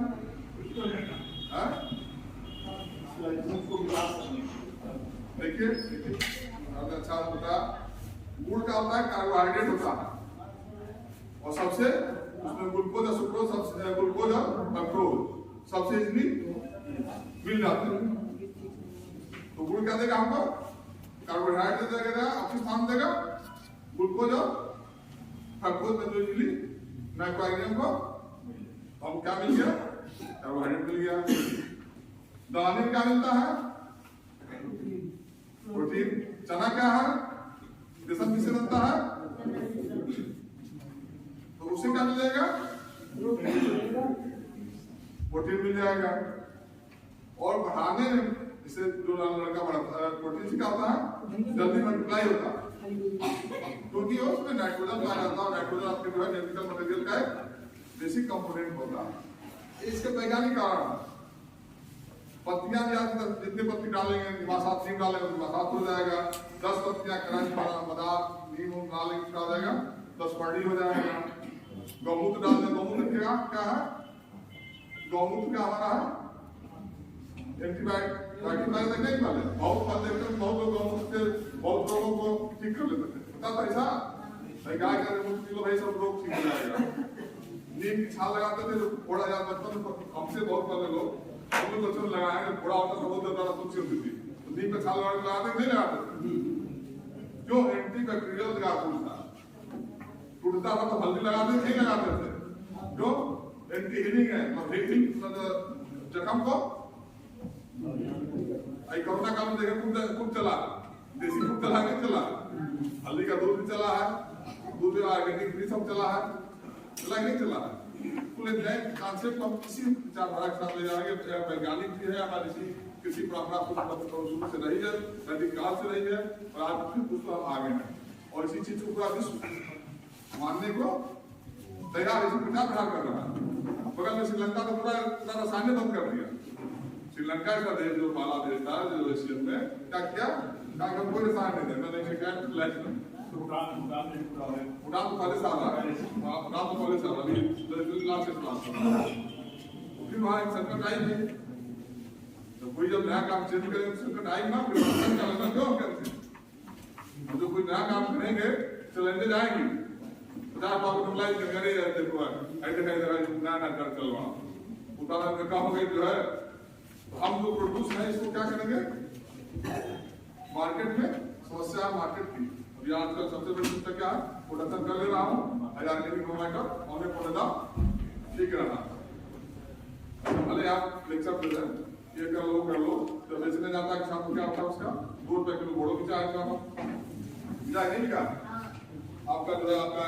देखिए अच्छा होता है। गुड़ का होता है कार्बोहाइड्रेट होता है, और सबसे उसमें ग्लूकोज और सुक्रोज, सबसे ग्लूकोज और फ्रक्टोज सबसे इजीली मिल जाते हैं। तो गुड़ क्या देगा हमको? कार्बोहाइड्रेट देगा, अपने स्थान देगा, ग्लूकोज और फ्रक्टोज में जो इजीली माइक्रोऑर्गेनिज्म को हम क्या मिल गया? कार्बोहाइड्रेट मिल गया। दाने में क्या मिलता है? प्रोटीन। चना क्या है? बेसन किससे बनता है? तो उससे क्या मिल जाएगा? प्रोटीन मिल जाएगा। और बढ़ाने जिससे जो लड़का बढ़ता है, प्रोटीन से क्या होता है? जल्दी मल्टीप्लाई होता है, क्योंकि उसमें नाइट्रोजन पाया जाता है। नाइट्रोजन आपके जो है केमिकल मटेरियल का एक बेसिक कंपोनेंट होता है। इसके वैज्ञानिक कारण पत्तियां भी आती, जितनी पत्ती डालेंगे निवासात नीम डालेंगे तो निवासात हो जाएगा। 10 पत्तियां क्रंच बादाम नीम डालेंगे क्या हो जाएगा? 10 पर्डी हो जाएगा। गौमूत्र डाल दें, गौमूत्र क्या है? गौमूत्र क्या हमारा है? एंटीबायोटिक नहीं डाले, बहुत फल देखते हैं, बहुत लोग गौमूत्र से बहुत रोगों को ठीक कर लेते हैं। पता पैसा गाय का किलो भाई सब रोग ठीक हो जाएगा। नीम की छाल लगाते थे, थोड़ा ज्यादा बचपन हमसे बहुत पहले लोग बच्चों लगाए, थोड़ा होता था बहुत ज्यादा तुलसी होती थी, तो नीम का छाल लगाते नहीं लगाते जो एंटी बैक्टीरियल लगा था, टूटता था तो हल्दी लगाते नहीं लगाते थे, जो एंटी हीलिंग है, हीलिंग जख्म को। कोरोना काल में देखे खूब चला, देसी खूब चला के चला, हल्दी का दूध भी चला है, दूध ऑर्गेनिक भी सब चला है, चला नहीं चला। पूरे नए कॉन्सेप्ट को हम किसी विचारधारा के साथ ले जाएंगे। वैज्ञानिक भी है, हमारी किसी परंपरा शुरू से रही है, वैदिक काल से रही है, और आज फिर कुछ तो आगे है, और इसी चीज को पूरा विश्व मानने को तैयार, इसे प्रचार प्रसार कर रहा है। बगल में श्रीलंका तो पूरा रसायन बंद कर दिया। श्रीलंका का देश जो बाला देश था, जो एशियन में क्या किया? हम कोई रसायन नहीं देना, नहीं शिकायत उड़ान तो पहले साल है, उड़ान तो पहले साल अभी लास्ट से क्लास फिर वहाँ एक संकट आई थी, तो कोई जब नया काम चेंज करेंगे संकट आएगी ना, फिर क्यों करते? जो कोई नया काम करेंगे चैलेंजेस आएंगी, 50 बार नॉर्मलाइज करेंगे, देखो ऐसे नया कर चलवा उतारा का हो गई जो है। हम जो प्रोड्यूस है इसको क्या करेंगे? मार्केट में समस्या है मार्केट की। अभी आजकल सबसे बड़ी समस्या क्या है? प्रोडक्शन कर ले रहा हूँ, ऑर्गेनिक टमाटर हमने पौधा ठीक रहा, भले आप लेक्चर दे रहे हैं, ये कर लो, जब बेचने जाता है किसान को क्या होता है? उसका 2 रुपए किलो बोड़ो की चाय का मिला नहीं मिला आपका जो है आपका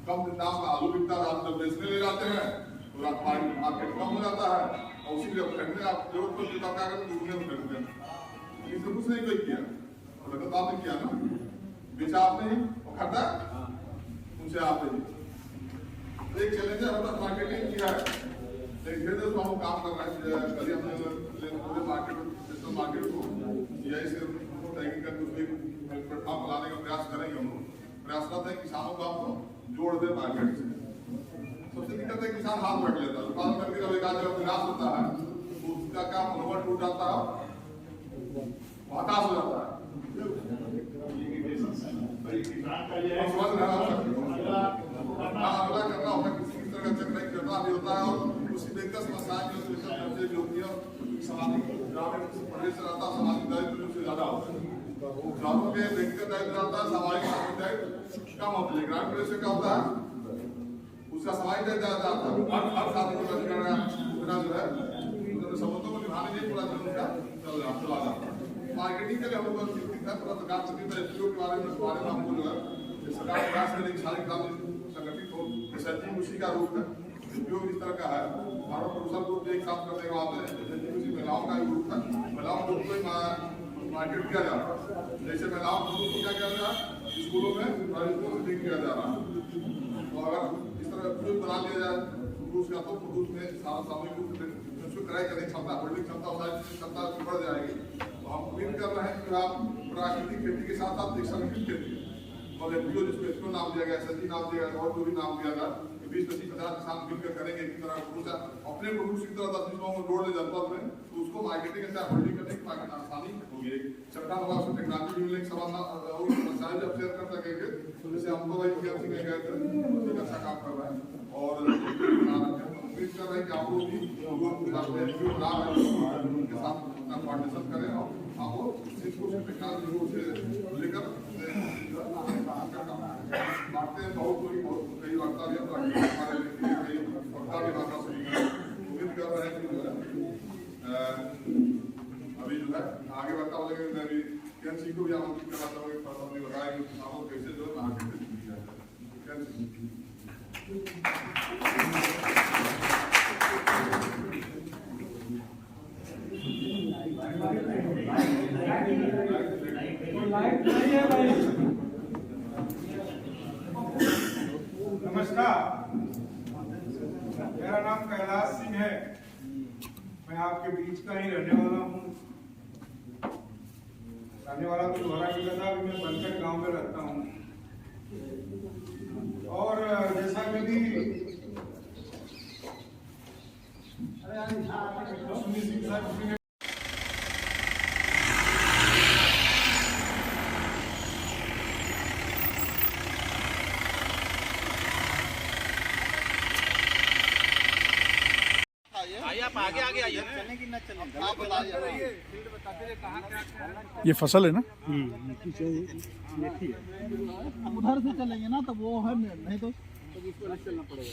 कम दाम का आलू बिकता है, आप जब बेचने ले जाते हैं तो मार्केट कम हो जाता है और उसी जब खरीदने आप जरूरत पड़ती है क्या करते दुगने में खरीदते हैं। इससे कुछ नहीं कोई किया और लगातार आपने किया ना, बेचा आपने ही और खरीदा उनसे आपने ही। एक चैलेंज है मतलब मार्केटिंग किया है, लेकिन फिर तो हम काम कर रहे हैं। कल हमने मार्केट को या इसे तैयारी करके उसमें प्लेटफॉर्म लाने का प्रयास करेंगे। हम लोग प्रयासरत है किसानों को आपको जोड़ दे मार्केट से। सबसे दिक्कत है किसान हाथ बैठ लेता है, उत्पादन करके जब एक आध जगह निराश होता है तो उसका क्या मनोबल टूट जाता है, हताश हो जाता है। करना होगा किसी तरह का चक्र नहीं करना भी होता है और उसी देखकर समस्याएं जो होती है सामाजिक ग्रामीण प्रदेश से रहता है, सामाजिक दायित्व से ज्यादा होता है। ग्रामीण के व्यक्तिगत दायित्व रहता है, सामाजिक दायित्व कम होता है। ग्रामीण प्रदेश से क्या होता है उसका सामाजिक दायित्व ज्यादा आता है। हर साथी को जो है संबंधों को निभाने के लिए पूरा जीवन का चला जाता है। मार्केटिंग के लिए हम लोग सरकार के बारे में हमको जो है सरकार प्रयास करें कि सारे ग्राम संगठित हो। एसएचजी उसी का रूप है, जो इस तरह का है। भारत प्रदूषण ग्रुप एक साथ करने के बाद एसएचजी महिलाओं का ग्रुप है, महिलाओं को मार्केट किया जा रहा है। जैसे महिलाओं को क्या किया जा रहा है स्कूलों में स्कूल से किया जा रहा है। तो अगर इस तरह प्रोड्यूस बना लिया जाए प्रोड्यूस का तो प्रोड्यूस में सामूहिक रूप से क्रय करने की क्षमता, होल्डिंग क्षमता क्षमता बढ़ जाएगी। तो हम उम्मीद कर रहे हैं कि आप प्राकृतिक खेती के साथ साथ एक संगठित खेती और एफपीओ जिसको एफपीओ नाम दिया गया, एसएचजी नाम दिया गया और जो भी नाम दिया गया 20-25-50 किसान मिलकर करेंगे। एक तरह अपने प्रोड्यूस की तरह 10 किसानों को जोड़ ले जनपद में तो उसको मार्केटिंग से होल्डिंग करने की आसानी होगी। सरकार होगा उसको टेक्नोलॉजी मिलने की समस्याएं जब शेयर कर सकेंगे तो जैसे हमको वही गए थे एक अच्छा काम कर रहा है और उम्मीद कर रहे हैं कि आप लोग भी उनके साथ अपना पार्टिसिपेट करें और आप लोग टेक्नोलॉजी से लेकर बांटते हैं। बहुत कई वार्ता भी हमारे कई वक्ता भी वार्ता सुनी है। उम्मीद कर रहे हैं कि जो है अभी जो है आगे बढ़ता बोलेंगे। मैं अभी केएनसी को भी आमंत्रित करना चाहूँगी, हमने बताया कि किसानों कैसे जो है आगे किया जाए। नमस्कार, मेरा नाम कैलाश सिंह है। मैं आपके बीच का ही रहने वाला हूँ। रहने वाला तो दोहरा किला था, अभी मैं बनकर गांव में रहता हूँ। और जैसा कभी आप आगे आइए, चलने की न चलने आप बताइए। ये फसल है ना, उधर से चलेंगे ना तो वो है नहीं तो चलना पड़ेगा।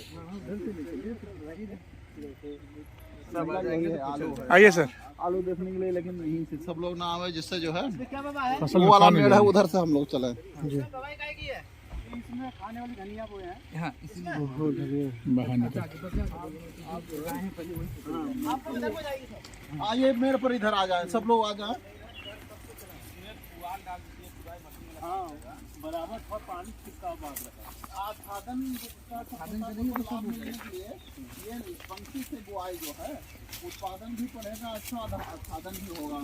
आइए सर। आलू देखने के लिए, लेकिन यहीं से सब लोग ना आवे जिससे जो है फसल वो वाला नुकसान मेड़ है नहीं उधर से हम लोग चले। इसमें खाने वाली धनिया बोए हैं। हाँ, बहाने पे आइए मेड़ पर इधर आ जाए, सब लोग आ जाए। हाँ बराबर और पानी कितना बात रहा साधन ये पंक्ति से बुआई जो है उत्पादन भी बढ़ेगा, अच्छा साधन भी होगा।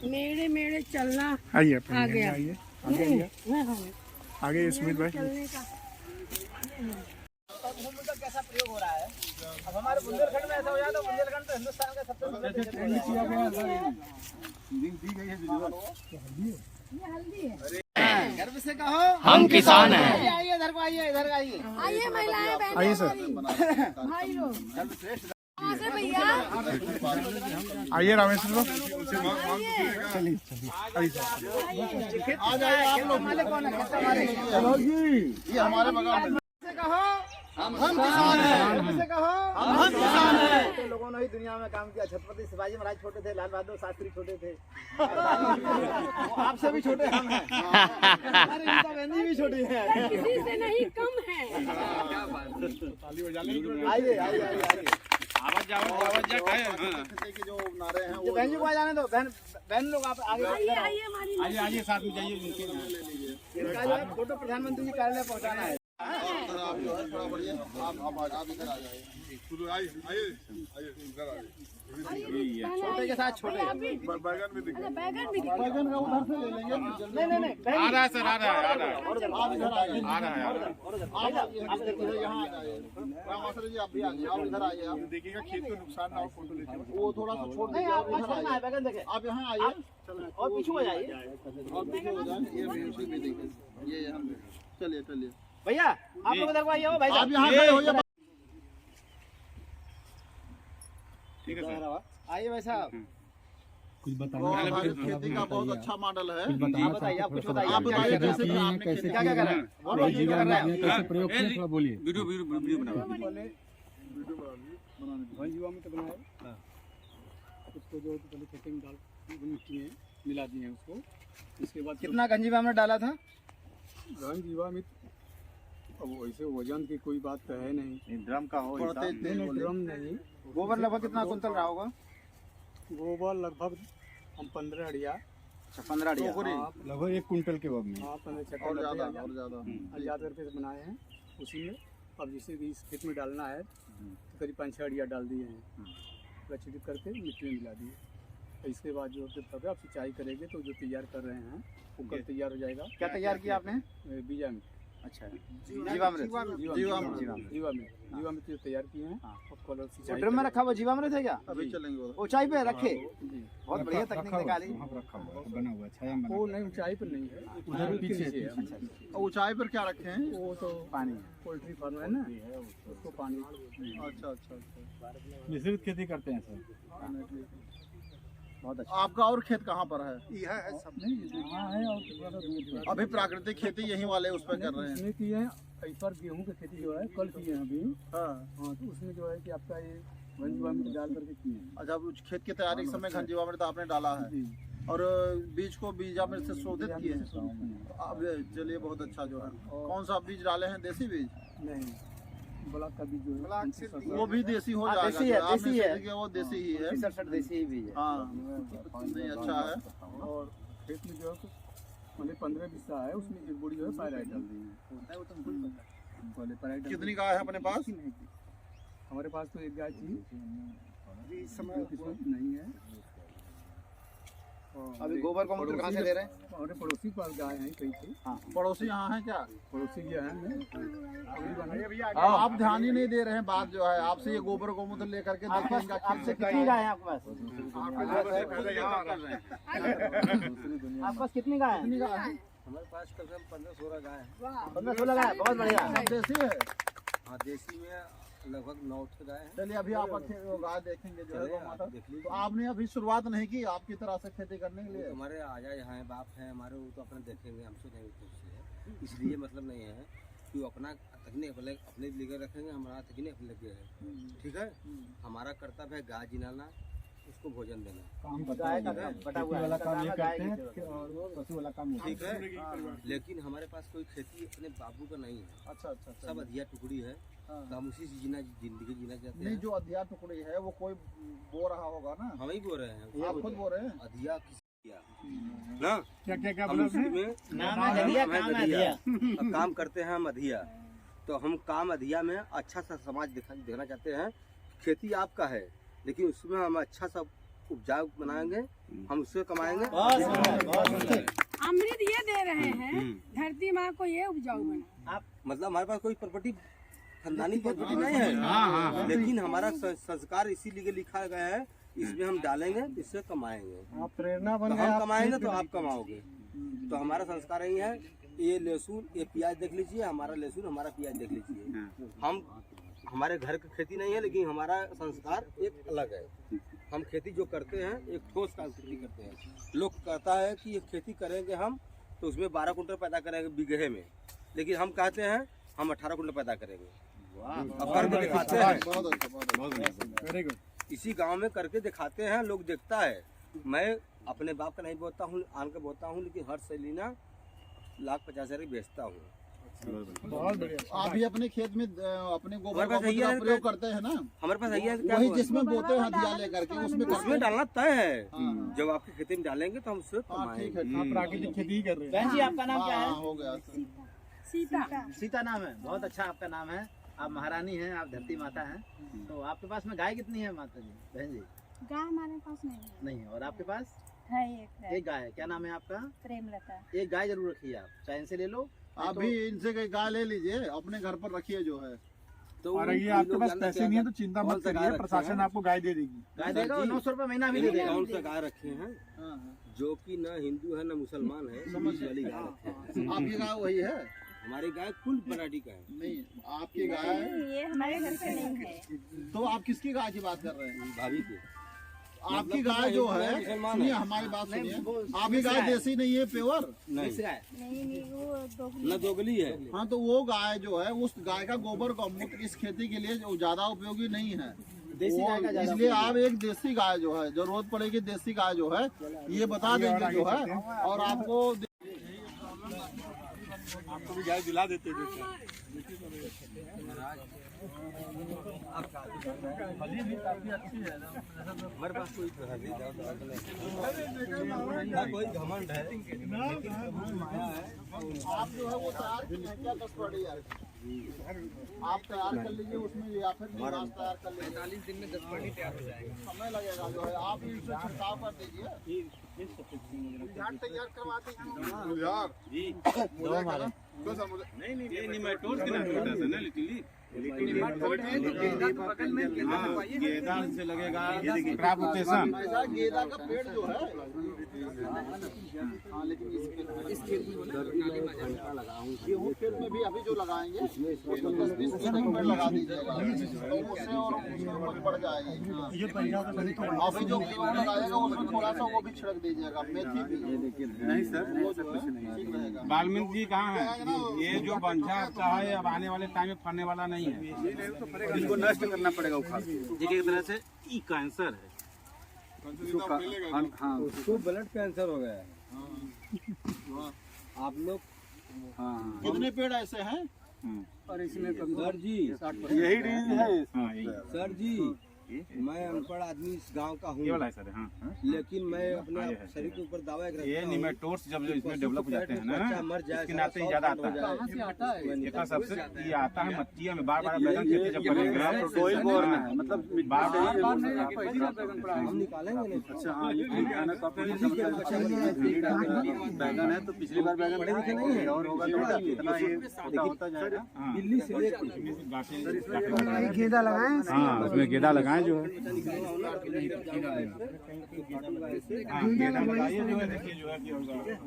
मेरे मेरे चलना आइए आ गया। आइए आगे स्मित भाई। कैसा प्रयोग हो रहा है? अब हमारे बुंदेलखंड में ऐसा हो जाए तो बुंदेलखंड तो हिंदुस्तान का सबसे गर्व से कहो हम किसान हैं। आइए इधर को, आइए इधर आइए। आइए महिलाएं बहनें आइए सर। भाई लोग भैया आइए रामेश्वर को। आ जाइए आप लोग। चलो जी, ये हमारे बगान से कहो हम किसान हैं। से कहो हम किसान हैं। लोगों ने भी दुनिया में काम किया। छत्रपति शिवाजी महाराज छोटे थे, लाल बहादुर शास्त्री छोटे थे, आपसे भी छोटे हम हैं, हमारी रीता बहनी भी छोटी है, किसी से नहीं कम है। आइए आइए आइए आवाज जा खाए। की जो बना रहे हैं बहन जी को आ जाने दो। बहन लोग आप आगे आइए आइए हमारी आइए साथ में जाइए। इनका जो है फोटो प्रधानमंत्री जी कार्यालय पहुंचाना है। आप जो है थोड़ा बढ़िया, आप इधर आ जाइए। आइए आइए आइए इधर आइए। छोटे के साथ छोटे बैगन भी दिख बैगन भी बैगन का उधर से ले लेंगे। नहीं आ रहा है सर, आ रहा है। आप इधर आइए, आ रहा है। आप देखिए यहाँ आ जाइए। रामाश्री जी आप भी आ जाइए, आप इधर आइए। आप देखिएगा खेत को नुकसान ना हो, फोटो लेते हैं। वो थोड़ा सा छोड़ दीजिए, आप इधर आइए। बैगन देखें, आप यहाँ आइए और पीछे हो जाइए, और पीछे हो जाए। ये भी देखिए, ये यहाँ चलिए चलिए भैया आप लोग इधर को आइए। भाई आप यहाँ खड़े हो जाइए। ठीक है सर। आइए भाई साहब। खेती का बहुत अच्छा मॉडल है। आप बताइए, आप कुछ बताइए। आप बताइए कैसे क्या क्या कर रहे हैं? कैसे प्रयोग किए थोड़ा बोलिए। वीडियो बनाओ। वन जीवामृत तो बनाए, उसको जो पहले कटिंग डाल मिट्टी में मिला दिए हैं उसको। इसके बाद कितना गंजीवा में डाला था? घन जीवामृत अब वैसे वजन की कोई बात तो है नहीं। ड्रम का हो नहीं, ड्रम नहीं। गोबर लगभग कितना कुंतल रहा होगा? गोबर लगभग हम 15 अड़िया, 15 अड़िया। लगभग 1 कुंटल के बाद में और ज़्यादा आजाद करके बनाए हैं। उसी में अब जैसे कि इस खेत में डालना है तो करीब 5-6 अड़िया डाल दिए हैं, प्रचित करके मिट्टी में मिला दिए। इसके बाद जो अब सिंचाई करेंगे तो जो तैयार कर रहे हैं वो कल तैयार हो जाएगा। क्या तैयार किया आपने? बीजा में अच्छा, जीवामृत जो तैयार किए हैं और कल सिंचाई ड्रम में रखा हुआ जीवामृत है क्या? अभी चलेंगे ऊंचाई पे रखे, बहुत बढ़िया तकनीक निकाली। बना हुआ छाया में, वो नहीं ऊंचाई पर नहीं है, उधर पीछे है। ऊंचाई पर क्या रखे हैं? वो तो पानी पोल्ट्री फार्म है ना, उसको पानी। अच्छा अच्छा अच्छा, मिश्रित खेती करते हैं सर। बहुत अच्छा। आपका और खेत कहाँ पर है? यहाँ है और अभी प्राकृतिक खेती यही वाले उस पर कर रहे हैं। उसमें की है इस बार गेहूं की खेती जो है कल की है अभी। हाँ तो उसमें जो है कि आपका ये वन जीवामृत डाल करके किए हैं। अच्छा, उस खेत की तैयारी के समय घन जीवामृत आपने डाला है जी, और बीज को बीजामृत से शोधित किए हैं। अब चलिए बहुत अच्छा जो है। कौन सा बीज डाले हैं? देसी बीज? नहीं, ब्लॉक का बीज जो है वो भी देसी हो जाएगा। देसी है, जो आपने देसी है। खेती किया वो देसी ही है। 67 देसी ही बीज है। हाँ नहीं, अच्छा है। और खेत में जो है मतलब 15 बिस्सा है, उसमें एक बोरी जो है पायराइट डाल दी है। पहले पायराइट डाल कितनी गाय है अपने पास? दी। हमारे पास तो एक गाय थी, इस समय नहीं है। अभी गोबर को मूत्र कहाँ से ले रहे हैं? हमारे पड़ोसी के पास गाय है कहीं से। हाँ, पड़ोसी यहाँ है क्या? पड़ोसी ये है आप ध्यान ही नहीं दे रहे हैं। बात जो है आपसे ये गोबर गोमूत्र लेकर के देखेंगे। आपसे कितनी गाय है आपके पास? आपके पास कितनी गाय है? हमारे पास कम से कम 15-16 गाय है। 15-16 गाय, बहुत बढ़िया। देसी है। हाँ, देसी में लगभग 9 गाय है। चलिए अभी आप गाय देखेंगे जो है गौ माता। देख लीजिए। तो आपने अभी शुरुआत नहीं की आपकी तरह से खेती करने के लिए? हमारे आजा यहाँ है, बाप है हमारे, वो तो अपने देखेंगे, हमसे नहीं कुछ है। इसलिए मतलब नहीं है कि वो अपना तकनीक अपने लेकर रखेंगे, हमारा तकनीक अपने लगे है। ठीक है, हमारा कर्तव्य है गाय जिलाना, उसको भोजन देना। काम गाय का बटा हुआ वाला काम ये है। करते हैं और पशु वाला काम होता है। ठीक है, लेकिन हमारे पास कोई खेती अपने बाबू का नहीं है। अच्छा अच्छा अच्छा। सब अधिया टुकड़ी है, तो हम उसी से जिंदगी जीना चाहते नहीं, हैं। जो अधिया टुकड़ी है वो कोई बो रहा होगा ना? हम ही बोल रहे हैं, आप खुद बो रहे हैं? अधिया किसी ना, क्या हम उसमें काम करते हैं। हम अधिया, तो हम काम अधिया में अच्छा सा समाज देखना चाहते हैं। खेती आपका है, लेकिन उसमें हम अच्छा सा उपजाऊ बनाएंगे, हम उससे कमाएंगे। अमृत ये दे रहे हैं, धरती माँ को ये उपजाऊ बना। मतलब हमारे पास कोई प्रॉपर्टी, खानदानी प्रॉपर्टी नहीं है, लेकिन हमारा संस्कार इसीलिए लिखा गया है, इसमें हम डालेंगे, इससे कमाएंगे। आप प्रेरणा तो बन गए। हम कमाएंगे तो आप कमाओगे। तो हमारा संस्कार यही है। ये लहसुन, ये प्याज देख लीजिए, हमारा लहसुन, हमारा प्याज देख लीजिए। हम हमारे घर की खेती नहीं है, लेकिन हमारा संस्कार एक अलग है। हम खेती जो करते हैं एक ठोस काम खेती करते हैं। लोग कहता है कि ये खेती करेंगे हम तो उसमें 12 कुंटल पैदा करेंगे बीघे में, लेकिन हम कहते हैं हम 18 कुंटल पैदा करेंगे। अब करके दिखाते हैं। बहुत अच्छा, बहुत अच्छा। Very good. इसी गांव में करके दिखाते हैं, लोग देखता है। मैं अपने बाप का नहीं बोलता हूँ, आन का बोलता हूँ, लेकिन हर सलीना 1,50,000 बेचता हूँ। बहुत बढ़िया। आप भी अपने खेत में अपने गोबर हमारे पास का है प्रयोग करते हैं ना? हमारे पास है क्या? वही जिसमें बोते हैं हथिया लेकर के उसमें डालना तय है। हाँ। जब आपके खेती में डालेंगे तो हम उससे ठीक है। आप प्राकृतिक खेती ही कर रहे हैं। बहन जी आपका नाम क्या है? हो गया। सीता। सीता नाम है, बहुत अच्छा आपका नाम है। आप महारानी हैं, आप धरती माता हैं। तो आपके पास में गाय कितनी है माता जी, बहन जी? गाय हमारे पास नहीं है। नहीं है। और आपके पास है एक गाय है, क्या नाम है आपका? प्रेमलता। एक गाय जरूर रखिए आप, चैन से ले लो। आप भी इनसे कोई गाय ले लीजिए, अपने घर पर रखिए जो है। तो और अगर आपके पास पैसे नहीं है तो चिंता मत करिए, प्रशासन आपको गाय दे देगी। गाय देगा और 900 रुपये महीना भी दे देगा। कौन सा गाय रखे हैं जो कि न हिंदू है न मुसलमान है, समझ वाली गाय रखे हैं। आपकी गाय वही है? हमारी गाय कुल वैरायटी का है। नहीं, आपकी गाय ये हमारे घर से नहीं है। तो आप किसकी गाय की बात कर रहे हैं? भाभी की। आपकी गाय जो है, सुनिए हमारी बात सुनिए, आपकी गाय देसी नहीं है, प्योर? नहीं, नहीं वो दोगली। न दोगली है। हाँ, तो वो गाय जो है, उस गाय का गोबर गौमूत्र इस खेती के लिए ज्यादा उपयोगी नहीं है। देसी गाय का ज्यादा इसलिए आप एक देसी गाय जो है, जरूरत पड़ेगी देसी गाय जो है, ये बता देंगे जो है, और आपको भी गाय दिला देते हैं। फली भी काफी अच्छी है ना, हमारे पास कोई कोई घमंड है, माया है। आप जो है वो तैयार क्या 10 पड़ी यार, आप तैयार कर लीजिए उसमें, या फिर निवास तैयार कर लीजिए। 45 दिन में 10 पड़ी तैयार हो जाएगा। समय लगेगा जो है, आप इसमें छिड़काव कर दीजिए, तैयार करवा दीजिए यार जी। मुझे कहना तो सर मुझे नहीं ये निमेटोड के नाम छोटा सा ना लिटिली गेंदा से लगेगा। Crop rotation. गेंदा का पेड़ जो है, हाँ, लेकिन इस खेत में गेहूँ खेत में भी अभी जो लगाएंगे उसमें 10-20 पेड़ लगा दीजिएगा, तो उससे और उपज बढ़ जाएगी। अभी जो गेहूँ लगाएगा उसमें थोड़ा सा वो भी छिड़क दीजिएगा, मेथी भी। नहीं सर, ठीक रहेगा। वाल्मीकि जी कहाँ है? ये जो बंझा आपका है अब आने वाले टाइम में फलने वाला नहीं है, इसको नष्ट करना पड़ेगा उखाड़ के। देखिए एक तरह से ई कैंसर है। हाँ, उसको ब्लड कैंसर हो गया है। आप लोग कितने पेड़ ऐसे हैं? और इसमें सर जी यही रेंज है। सर जी मैं अनपढ़ आदमी इस गांव का हूँ, सर हाँ। लेकिन मैं अपने शरीर के ऊपर दावा ये निमेटोड्स जब इसमें डेवलप हो जाते हैं ना, इसके नाते ही ज्यादा आता है। कहाँ से आता है? ये सबसे ये आता है मट्टिया में, बार बार बैगन खेती जब करेंगे सोइल बोर्न है, मतलब बार बार हम निकालेंगे नहीं। अच्छा हाँ, ये बैगन है तो पिछली बार बैगन पढ़े लिखे नहीं है और होगा तो कितना ये होता जाएगा। दिल्ली से लेकर गेंदा लगाए। हाँ, उसमें गेंदा लगाए जो है। गेंदा लगाइए जो है, देखिए जो है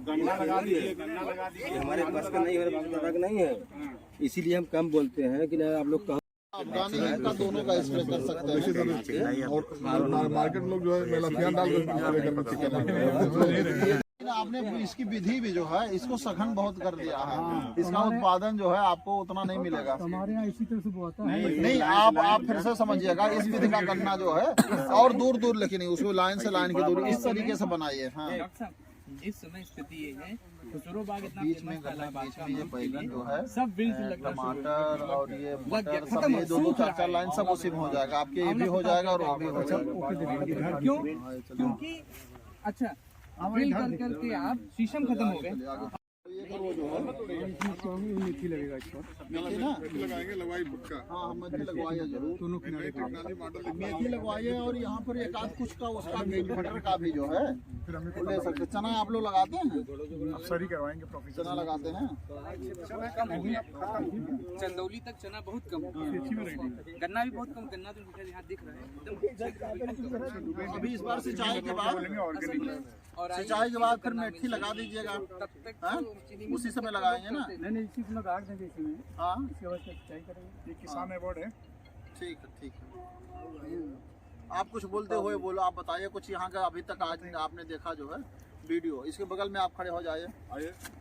गन्ना लगा दीजिए, गन्ना लगा दीजिए। हमारे पास का नहीं है, हमारे बाप दादा का नहीं है, इसीलिए हम कम बोलते हैं कि आप लोग कहो। ऑर्गेनिक का दोनों का स्प्रे कर सकते हैं। और मार्केट लोग जो है मेलाथियान डाल कर आपने इसकी विधि भी जो है, इसको सघन बहुत कर दिया है। इसका उत्पादन जो है आपको उतना नहीं मिलेगा। हमारे यहाँ इसी तरह से बोता है। नहीं, आप फिर से समझिएगा, इस विधि का गन्ना जो है और दूर दूर, लेकिन उसको लाइन से लाइन की दूरी इस तरीके से बनाइए। हाँ, इस समय स्थिति ये है, खुसरो बाग इतना बीच में ये बैगन जो है, सब बिल्कुल टमाटर और ये मटर सब, ये 2-2, 4-4 लाइन सब उसी में हो जाएगा। आपके ये भी हो जाएगा और वो भी हो जाएगा। क्यों? क्योंकि अच्छा ड्रिल कर करके आप शीशम खत्म हो गए। मेथी लगेगा इस पर। मेथी ना लगाएंगे, लगवाई भुट्टा। हाँ, मेथी लगवाइए जरूर, दोनों किनारे मेथी लगवाइए। और यहाँ पर एक आध कुछ का उसका मटर का भी जो है ले सकते। चना आप लोग लगाते हैं? अब सर ही करवाएंगे प्रोफेसर। चना लगाते हैं? चंदौली तक चना बहुत कम, गन्ना भी बहुत कम। गन्ना तो यहाँ दिख रहा है। अभी इस बार सिंचाई के बाद फिर मेथी लगा दीजिएगा। उसी समय लगाएंगे ना? नहीं इसी में गाड़ देंगे इसी में। हाँ, इसके बाद सिंचाई करेंगे। ये किसान अवार्ड है। ठीक है। आप कुछ बोलते हुए बोलो, आप बताइए कुछ यहाँ का अभी तक आज आपने देखा जो है वीडियो, इसके बगल में आप खड़े हो जाइए।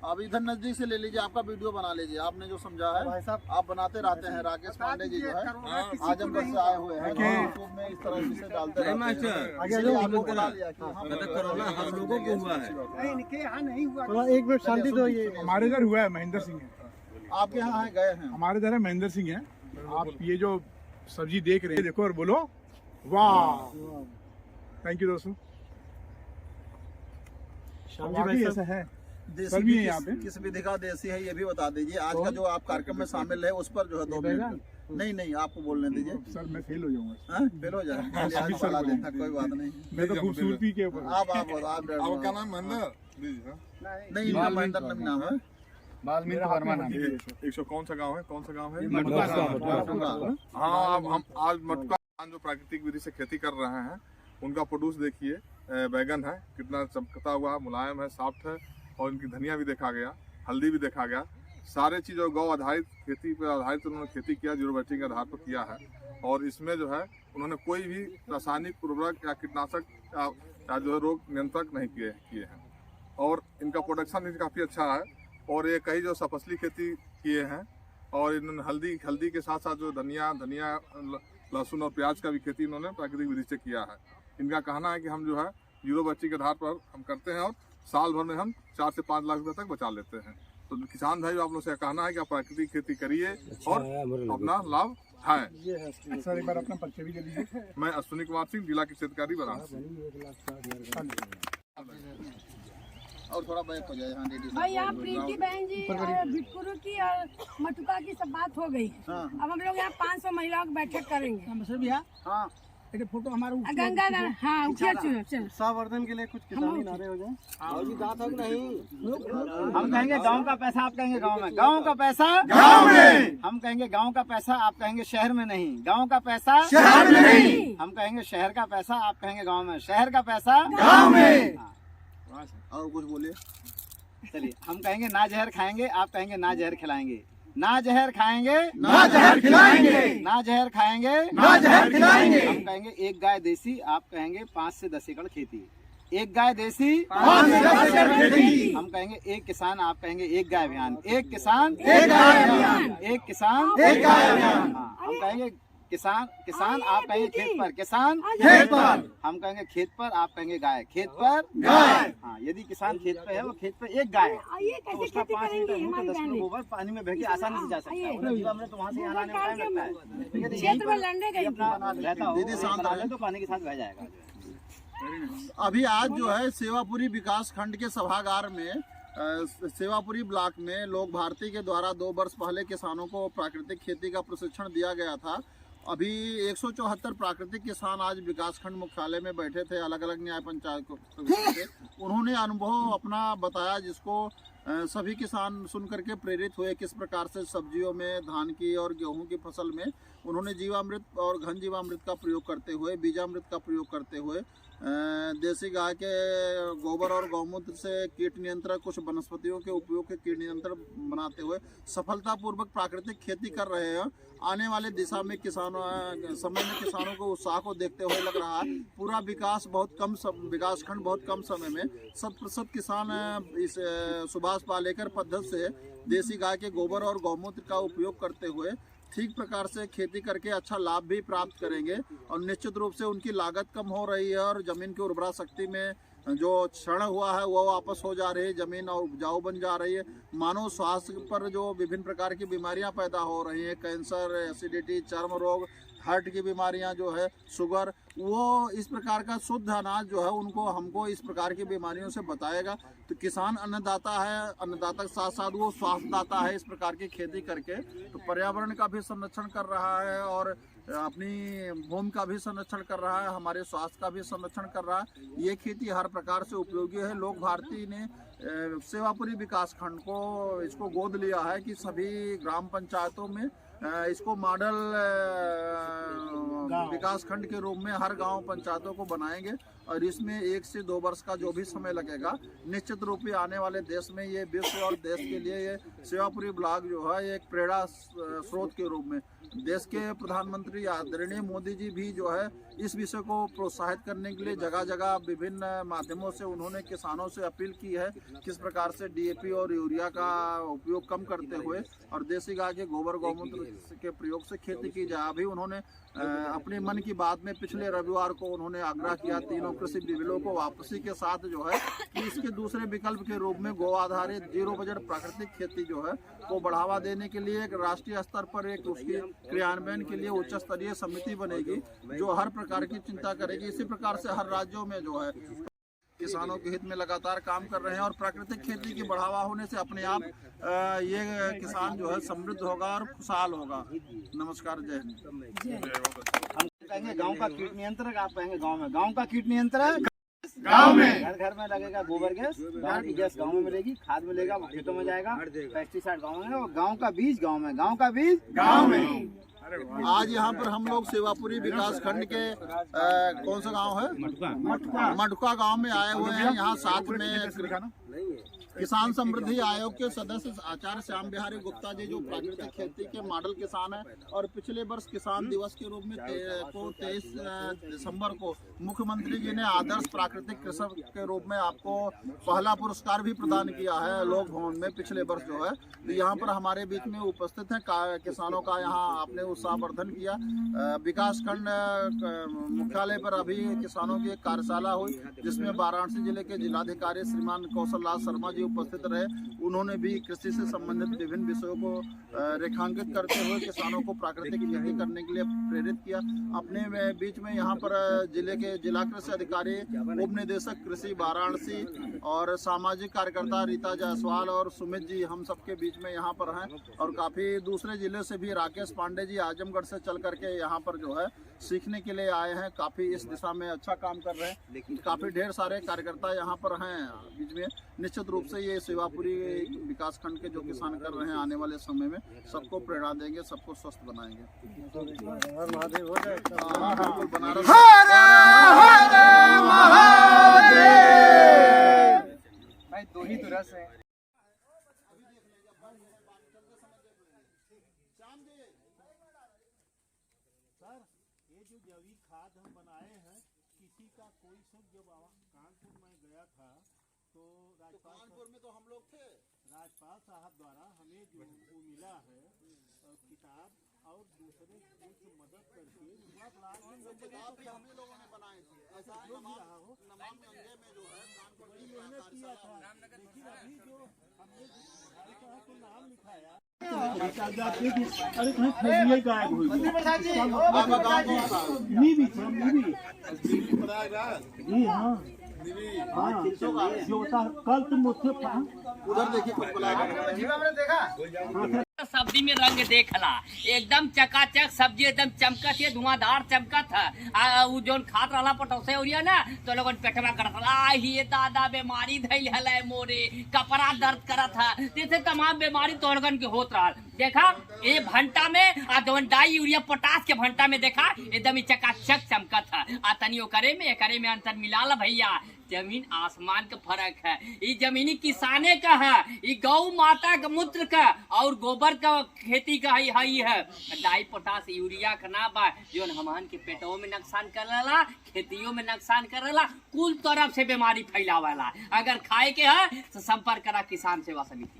आप इधर नजदीक से ले लीजिए, आपका वीडियो बना लीजिए। आपने जो समझा है आप बनाते रहते हैं। राकेश पांडे जी जो है आजमगढ़ से आए हुए हैं, यूट्यूब में इस तरह से डालते रहते हैं। इसलिए आपको बुला लिया कि कोरोना हम लोगों को हुआ है। इनके यहाँ नहीं हुआ। थोड़ा एक मिनट शांति दो। ये हमारे इधर हुआ है, महेंद्र सिंह है। आपके यहाँ है, गए हैं? हमारे इधर है महेंद्र सिंह है। आप ये जो सब्जी देख रहे हैं, देखो और बोलो वाह। थैंक यू दोस्तों। वाकई ऐसा है, सर भी है यहाँ पे। किस विधि का देसी है ये भी बता दीजिए। आज का जो आप कार्यक्रम में शामिल है उस पर जो है 2 मिनट। नहीं आपको बोलने दीजिए। सर मैं फेल हो जाऊंगा। फेल हो जाए कोई बात नहीं। मैं तो खूबसूरती के ऊपर। आप क्या नाम महेंद्र? नहीं, इनका महेंद्र नहीं नाम है, वाल्मीकि वर्मा नाम है। 100 कौन सा गांव है? मटुआ। हाँ, अब हम आज मटुआ जो प्राकृतिक विधि से खेती कर रहे हैं उनका प्रोड्यूस देखिए। बैगन है, कितना चमकता हुआ, मुलायम है, सॉफ्ट है, और इनकी धनिया भी देखा गया, हल्दी भी देखा गया। सारे चीज़ और गौ आधारित खेती पर आधारित उन्होंने खेती किया, जीरो वेस्टिंग के आधार पर किया है। और इसमें जो है उन्होंने कोई भी रासायनिक उर्वरक या कीटनाशक या जो है रोग नियंत्रक नहीं किए हैं। और इनका प्रोडक्शन भी काफ़ी अच्छा है। और ये कई जो सफसली खेती किए हैं, और इन्होंने हल्दी के साथ साथ जो धनिया, लहसुन और प्याज का भी खेती इन्होंने प्राकृतिक विधि से किया है। इनका कहना है कि हम जो है जीरो वेस्टिंग के आधार पर हम करते हैं और साल भर में हम 4 से 5 लाख रुपए तक बचा लेते हैं। तो किसान भाई आप लोग से कहना है कि आप प्राकृतिक खेती करिए और अपना लाभ उठाएं। सर एक बार अपना परिचय भी दे दीजिए। मैं अश्विनी कुमार सिंह, जिला कृषि अधिकारी वाराणसी। और थोड़ा बैक हो जाए। भाई यहाँ प्रीति बहन जी और भिटकुरु की और मटुका की सब बात हो गई है। अब हम लोग यहाँ 500 महिलाओं की बैठक करेंगे। हाँ, फोटो हमारा गंगा हाँ उठिए, चलो संवर्धन के लिए कुछ किसानी नारे हो जाए। हम कहेंगे गांव का पैसा, आप कहेंगे गांव में। गांव का पैसा गांव में। हम कहेंगे गांव का पैसा, आप कहेंगे शहर में नहीं। गांव का पैसा शहर में नहीं। हम कहेंगे शहर का पैसा, आप कहेंगे गांव में। शहर का पैसा गांव में। और कुछ बोलिए। चलिए, हम कहेंगे ना जहर खाएंगे, आप कहेंगे ना जहर खिलाएंगे। ना जहर खाएंगे, ना जहर खिलाएंगे। ना जहर खाएंगे, ना जहर खिलाएंगे। हम कहेंगे एक गाय देसी, आप कहेंगे 5 से 10 एकड़ खेती। एक गाय देसी, 5 से 10 एकड़ खेती। हम कहेंगे एक किसान, आप कहेंगे एक गाय अभियान। एक किसान, एक गाय अभियान। एक किसान, एक गाय अभियान। हम कहेंगे किसान, आप कहेंगे खेत पर। किसान खेत पर। हम कहेंगे खेत पर, आप कहेंगे गाय। खेत पर गाय। हाँ, यदि किसान खेत पे है, वो खेत पे एक गाय है तो उसका 5 लीटर दूध, 10 किलो गोबर पानी में बह के आसानी से जा सकता है। तो वहाँ से यहाँ आने में टाइम लगता है। क्षेत्र में लड़ने गई रहता हो, दीदी शांत रहे तो पानी के साथ बह जाएगा। अभी आज जो है सेवापुरी विकास खंड के सभागार में सेवापुरी ब्लॉक में लोक भारती के द्वारा 2 वर्ष पहले किसानों को प्राकृतिक खेती का प्रशिक्षण दिया गया था। अभी 174 प्राकृतिक किसान आज विकासखंड मुख्यालय में बैठे थे, अलग अलग न्याय पंचायत से। उन्होंने अनुभव अपना बताया, जिसको सभी किसान सुन करके प्रेरित हुए। किस प्रकार से सब्जियों में, धान की और गेहूं की फसल में उन्होंने जीवामृत और घन जीवामृत का प्रयोग करते हुए, बीजामृत का प्रयोग करते हुए, देसी गाय के गोबर और गौमूत्र से कीट नियंत्रण, कुछ वनस्पतियों के उपयोग के कीट नियंत्रण बनाते हुए सफलतापूर्वक प्राकृतिक खेती कर रहे हैं। आने वाले दिशा में समय में किसानों को उत्साह को देखते हुए लग रहा है पूरा विकासखंड बहुत कम समय में 100% किसान इस सुभाष पालेकर पद्धति से देसी गाय के गोबर और गौमूत्र का उपयोग करते हुए ठीक प्रकार से खेती करके अच्छा लाभ भी प्राप्त करेंगे। और निश्चित रूप से उनकी लागत कम हो रही है और ज़मीन की उर्वरा शक्ति में जो क्षरण हुआ है वो वापस हो जा रही है, ज़मीन और उपजाऊ बन जा रही है। मानव स्वास्थ्य पर जो विभिन्न प्रकार की बीमारियां पैदा हो रही हैं, कैंसर, एसिडिटी, चर्म रोग, हार्ट की बीमारियां जो है, शुगर, वो इस प्रकार का शुद्ध अनाज जो है उनको हमको इस प्रकार की बीमारियों से बचाएगा। तो किसान अन्नदाता है, अन्नदाता के साथ साथ वो स्वास्थ्यदाता है। इस प्रकार की खेती करके तो पर्यावरण का भी संरक्षण कर रहा है और अपनी भूमि का भी संरक्षण कर रहा है, हमारे स्वास्थ्य का भी संरक्षण कर रहा है। ये खेती हर प्रकार से उपयोगी है। लोक भारती ने सेवापुरी विकास खंड को इसको गोद लिया है कि सभी ग्राम पंचायतों में इसको मॉडल विकास खंड के रूप में हर गांव पंचायतों को बनाएंगे और इसमें 1 से 2 वर्ष का जो भी समय लगेगा, निश्चित रूप से आने वाले देश में ये विश्व और देश के लिए ये सेवापुरी ब्लॉक जो है एक प्रेरणा स्रोत के रूप में, देश के प्रधानमंत्री आदरणीय मोदी जी भी जो है इस विषय को प्रोत्साहित करने के लिए जगह जगह विभिन्न माध्यमों से उन्होंने किसानों से अपील की है किस प्रकार से DAP और यूरिया का उपयोग कम करते हुए और देसी गाय के गोबर गौमूत्र के प्रयोग से खेती की जाए। अभी उन्होंने अपने मन की बात में पिछले रविवार को उन्होंने आग्रह किया तीनों कृषि बिलों को वापसी के साथ जो है कि इसके दूसरे विकल्प के रूप में गौ आधारित 0 बजट प्राकृतिक खेती जो है को बढ़ावा देने के लिए एक राष्ट्रीय स्तर पर एक उसकी क्रियान्वयन के लिए उच्च स्तरीय समिति बनेगी जो हर प्रकार की चिंता करेगी। इसी प्रकार से हर राज्यों में जो है किसानों के हित में लगातार काम कर रहे हैं और प्राकृतिक खेती की बढ़ावा होने से अपने आप ये किसान जो है समृद्ध होगा और खुशहाल होगा। नमस्कार, जय हिंद। हम कहेंगे गांव का कीट नियंत्रण, आप कहेंगे गांव का कीट नियंत्रण गांव में, घर घर में लगेगा गोबर गैस, गांव की गैस गांव में मिलेगी, खाद मिलेगा खेतों में जाएगा, पेस्टिसाइड गांव में, और गांव का बीज गांव में, गांव का बीज गांव में। आज यहाँ पर हम लोग सेवापुरी विकास खंड के कौन सा गांव है, मटुका गांव में आए हुए हैं। यहाँ साथ में किसान समृद्धि आयोग के सदस्य आचार्य श्याम बिहारी गुप्ता जी जो प्राकृतिक खेती के मॉडल किसान हैं और पिछले वर्ष किसान दिवस के रूप में 23 दिसंबर को मुख्यमंत्री जी ने आदर्श प्राकृतिक कृषक के रूप में आपको पहला पुरस्कार भी प्रदान किया है लोक भवन में पिछले वर्ष जो है। तो यहाँ पर हमारे बीच में उपस्थित हैं किसानों का, यहाँ आपने उत्साहवर्धन किया। विकास खंड मुख्यालय पर अभी किसानों की एक कार्यशाला हुई जिसमें वाराणसी जिले के जिलाधिकारी श्रीमान कौशल राज शर्मा जी उपस्थित रहे। उन्होंने भी कृषि से संबंधित विभिन्न विषयों को रेखांकित करते हुए किसानों को प्राकृतिक खेती करने के लिए प्रेरित किया। अपने बीच में यहाँ पर जिले के जिला कृषि अधिकारी, उप निदेशक कृषि वाराणसी और सामाजिक कार्यकर्ता रीता जायसवाल और सुमित जी हम सबके बीच में यहाँ पर हैं और काफ़ी दूसरे जिले से भी राकेश पांडे जी आजमगढ़ से चल करके यहाँ पर जो है सीखने के लिए आए हैं। काफ़ी इस दिशा में अच्छा काम कर रहे हैं, लेकिन काफ़ी ढेर सारे कार्यकर्ता यहाँ पर हैं बीच में। निश्चित रूप से ये सेवापुरी विकास खंड के जो किसान कर रहे हैं आने वाले समय में सबको प्रेरणा देंगे, सबको स्वस्थ बनाएंगे। बनारस भाई 2 ही तो रस है। ये जो जैविक खाद हम बनाए हैं, किसी का कोई सब जब कानपुर में गया था तो कानपुर में तो हम लोग थे, राजपाल साहब द्वारा हमें जो मिला है किताब और दूसरे कुछ मदद करके हम लोगों ने बनाए थे। ऐसा जो भी रहा हो, नमाम गंगे में जो है कानपुर में मेहनत किया था, लेकिन अभी जो हमने तो नाम लिखाया कल तुम मुझसे उधर देखिए सब्जी में रंग देखला एकदम चकाचक सब्जी एकदम चमकत है, धुआंधार चमकत है। उ जोन खात रहा पटौसे उरिया ना तो लोगन पेटवा करत ये दादा बीमारी धैल हलै मोरे, कपड़ा दर्द करत है, जैसे तमाम बीमारी तो लोगन के होत रहा। देखा ये भंटा में आ जोन डाई यूरिया पोटास के भंटा में देखा एकदम ही चकाचक चमकत है। आ तनियो करे में अंतर मिला भैया, जमीन आसमान का फर्क है। ये जमीनी किसाने का है, ये गौ माता का मूत्र का और गोबर का खेती का ही है। डाई पोटास यूरिया का ना बा जो हमन के पेटों में नुकसान करेला, खेतियों में नुकसान करेला, कुल तरफ से बीमारी फैलावेला। अगर खाए के है तो संपर्क करा किसान सेवा समिति।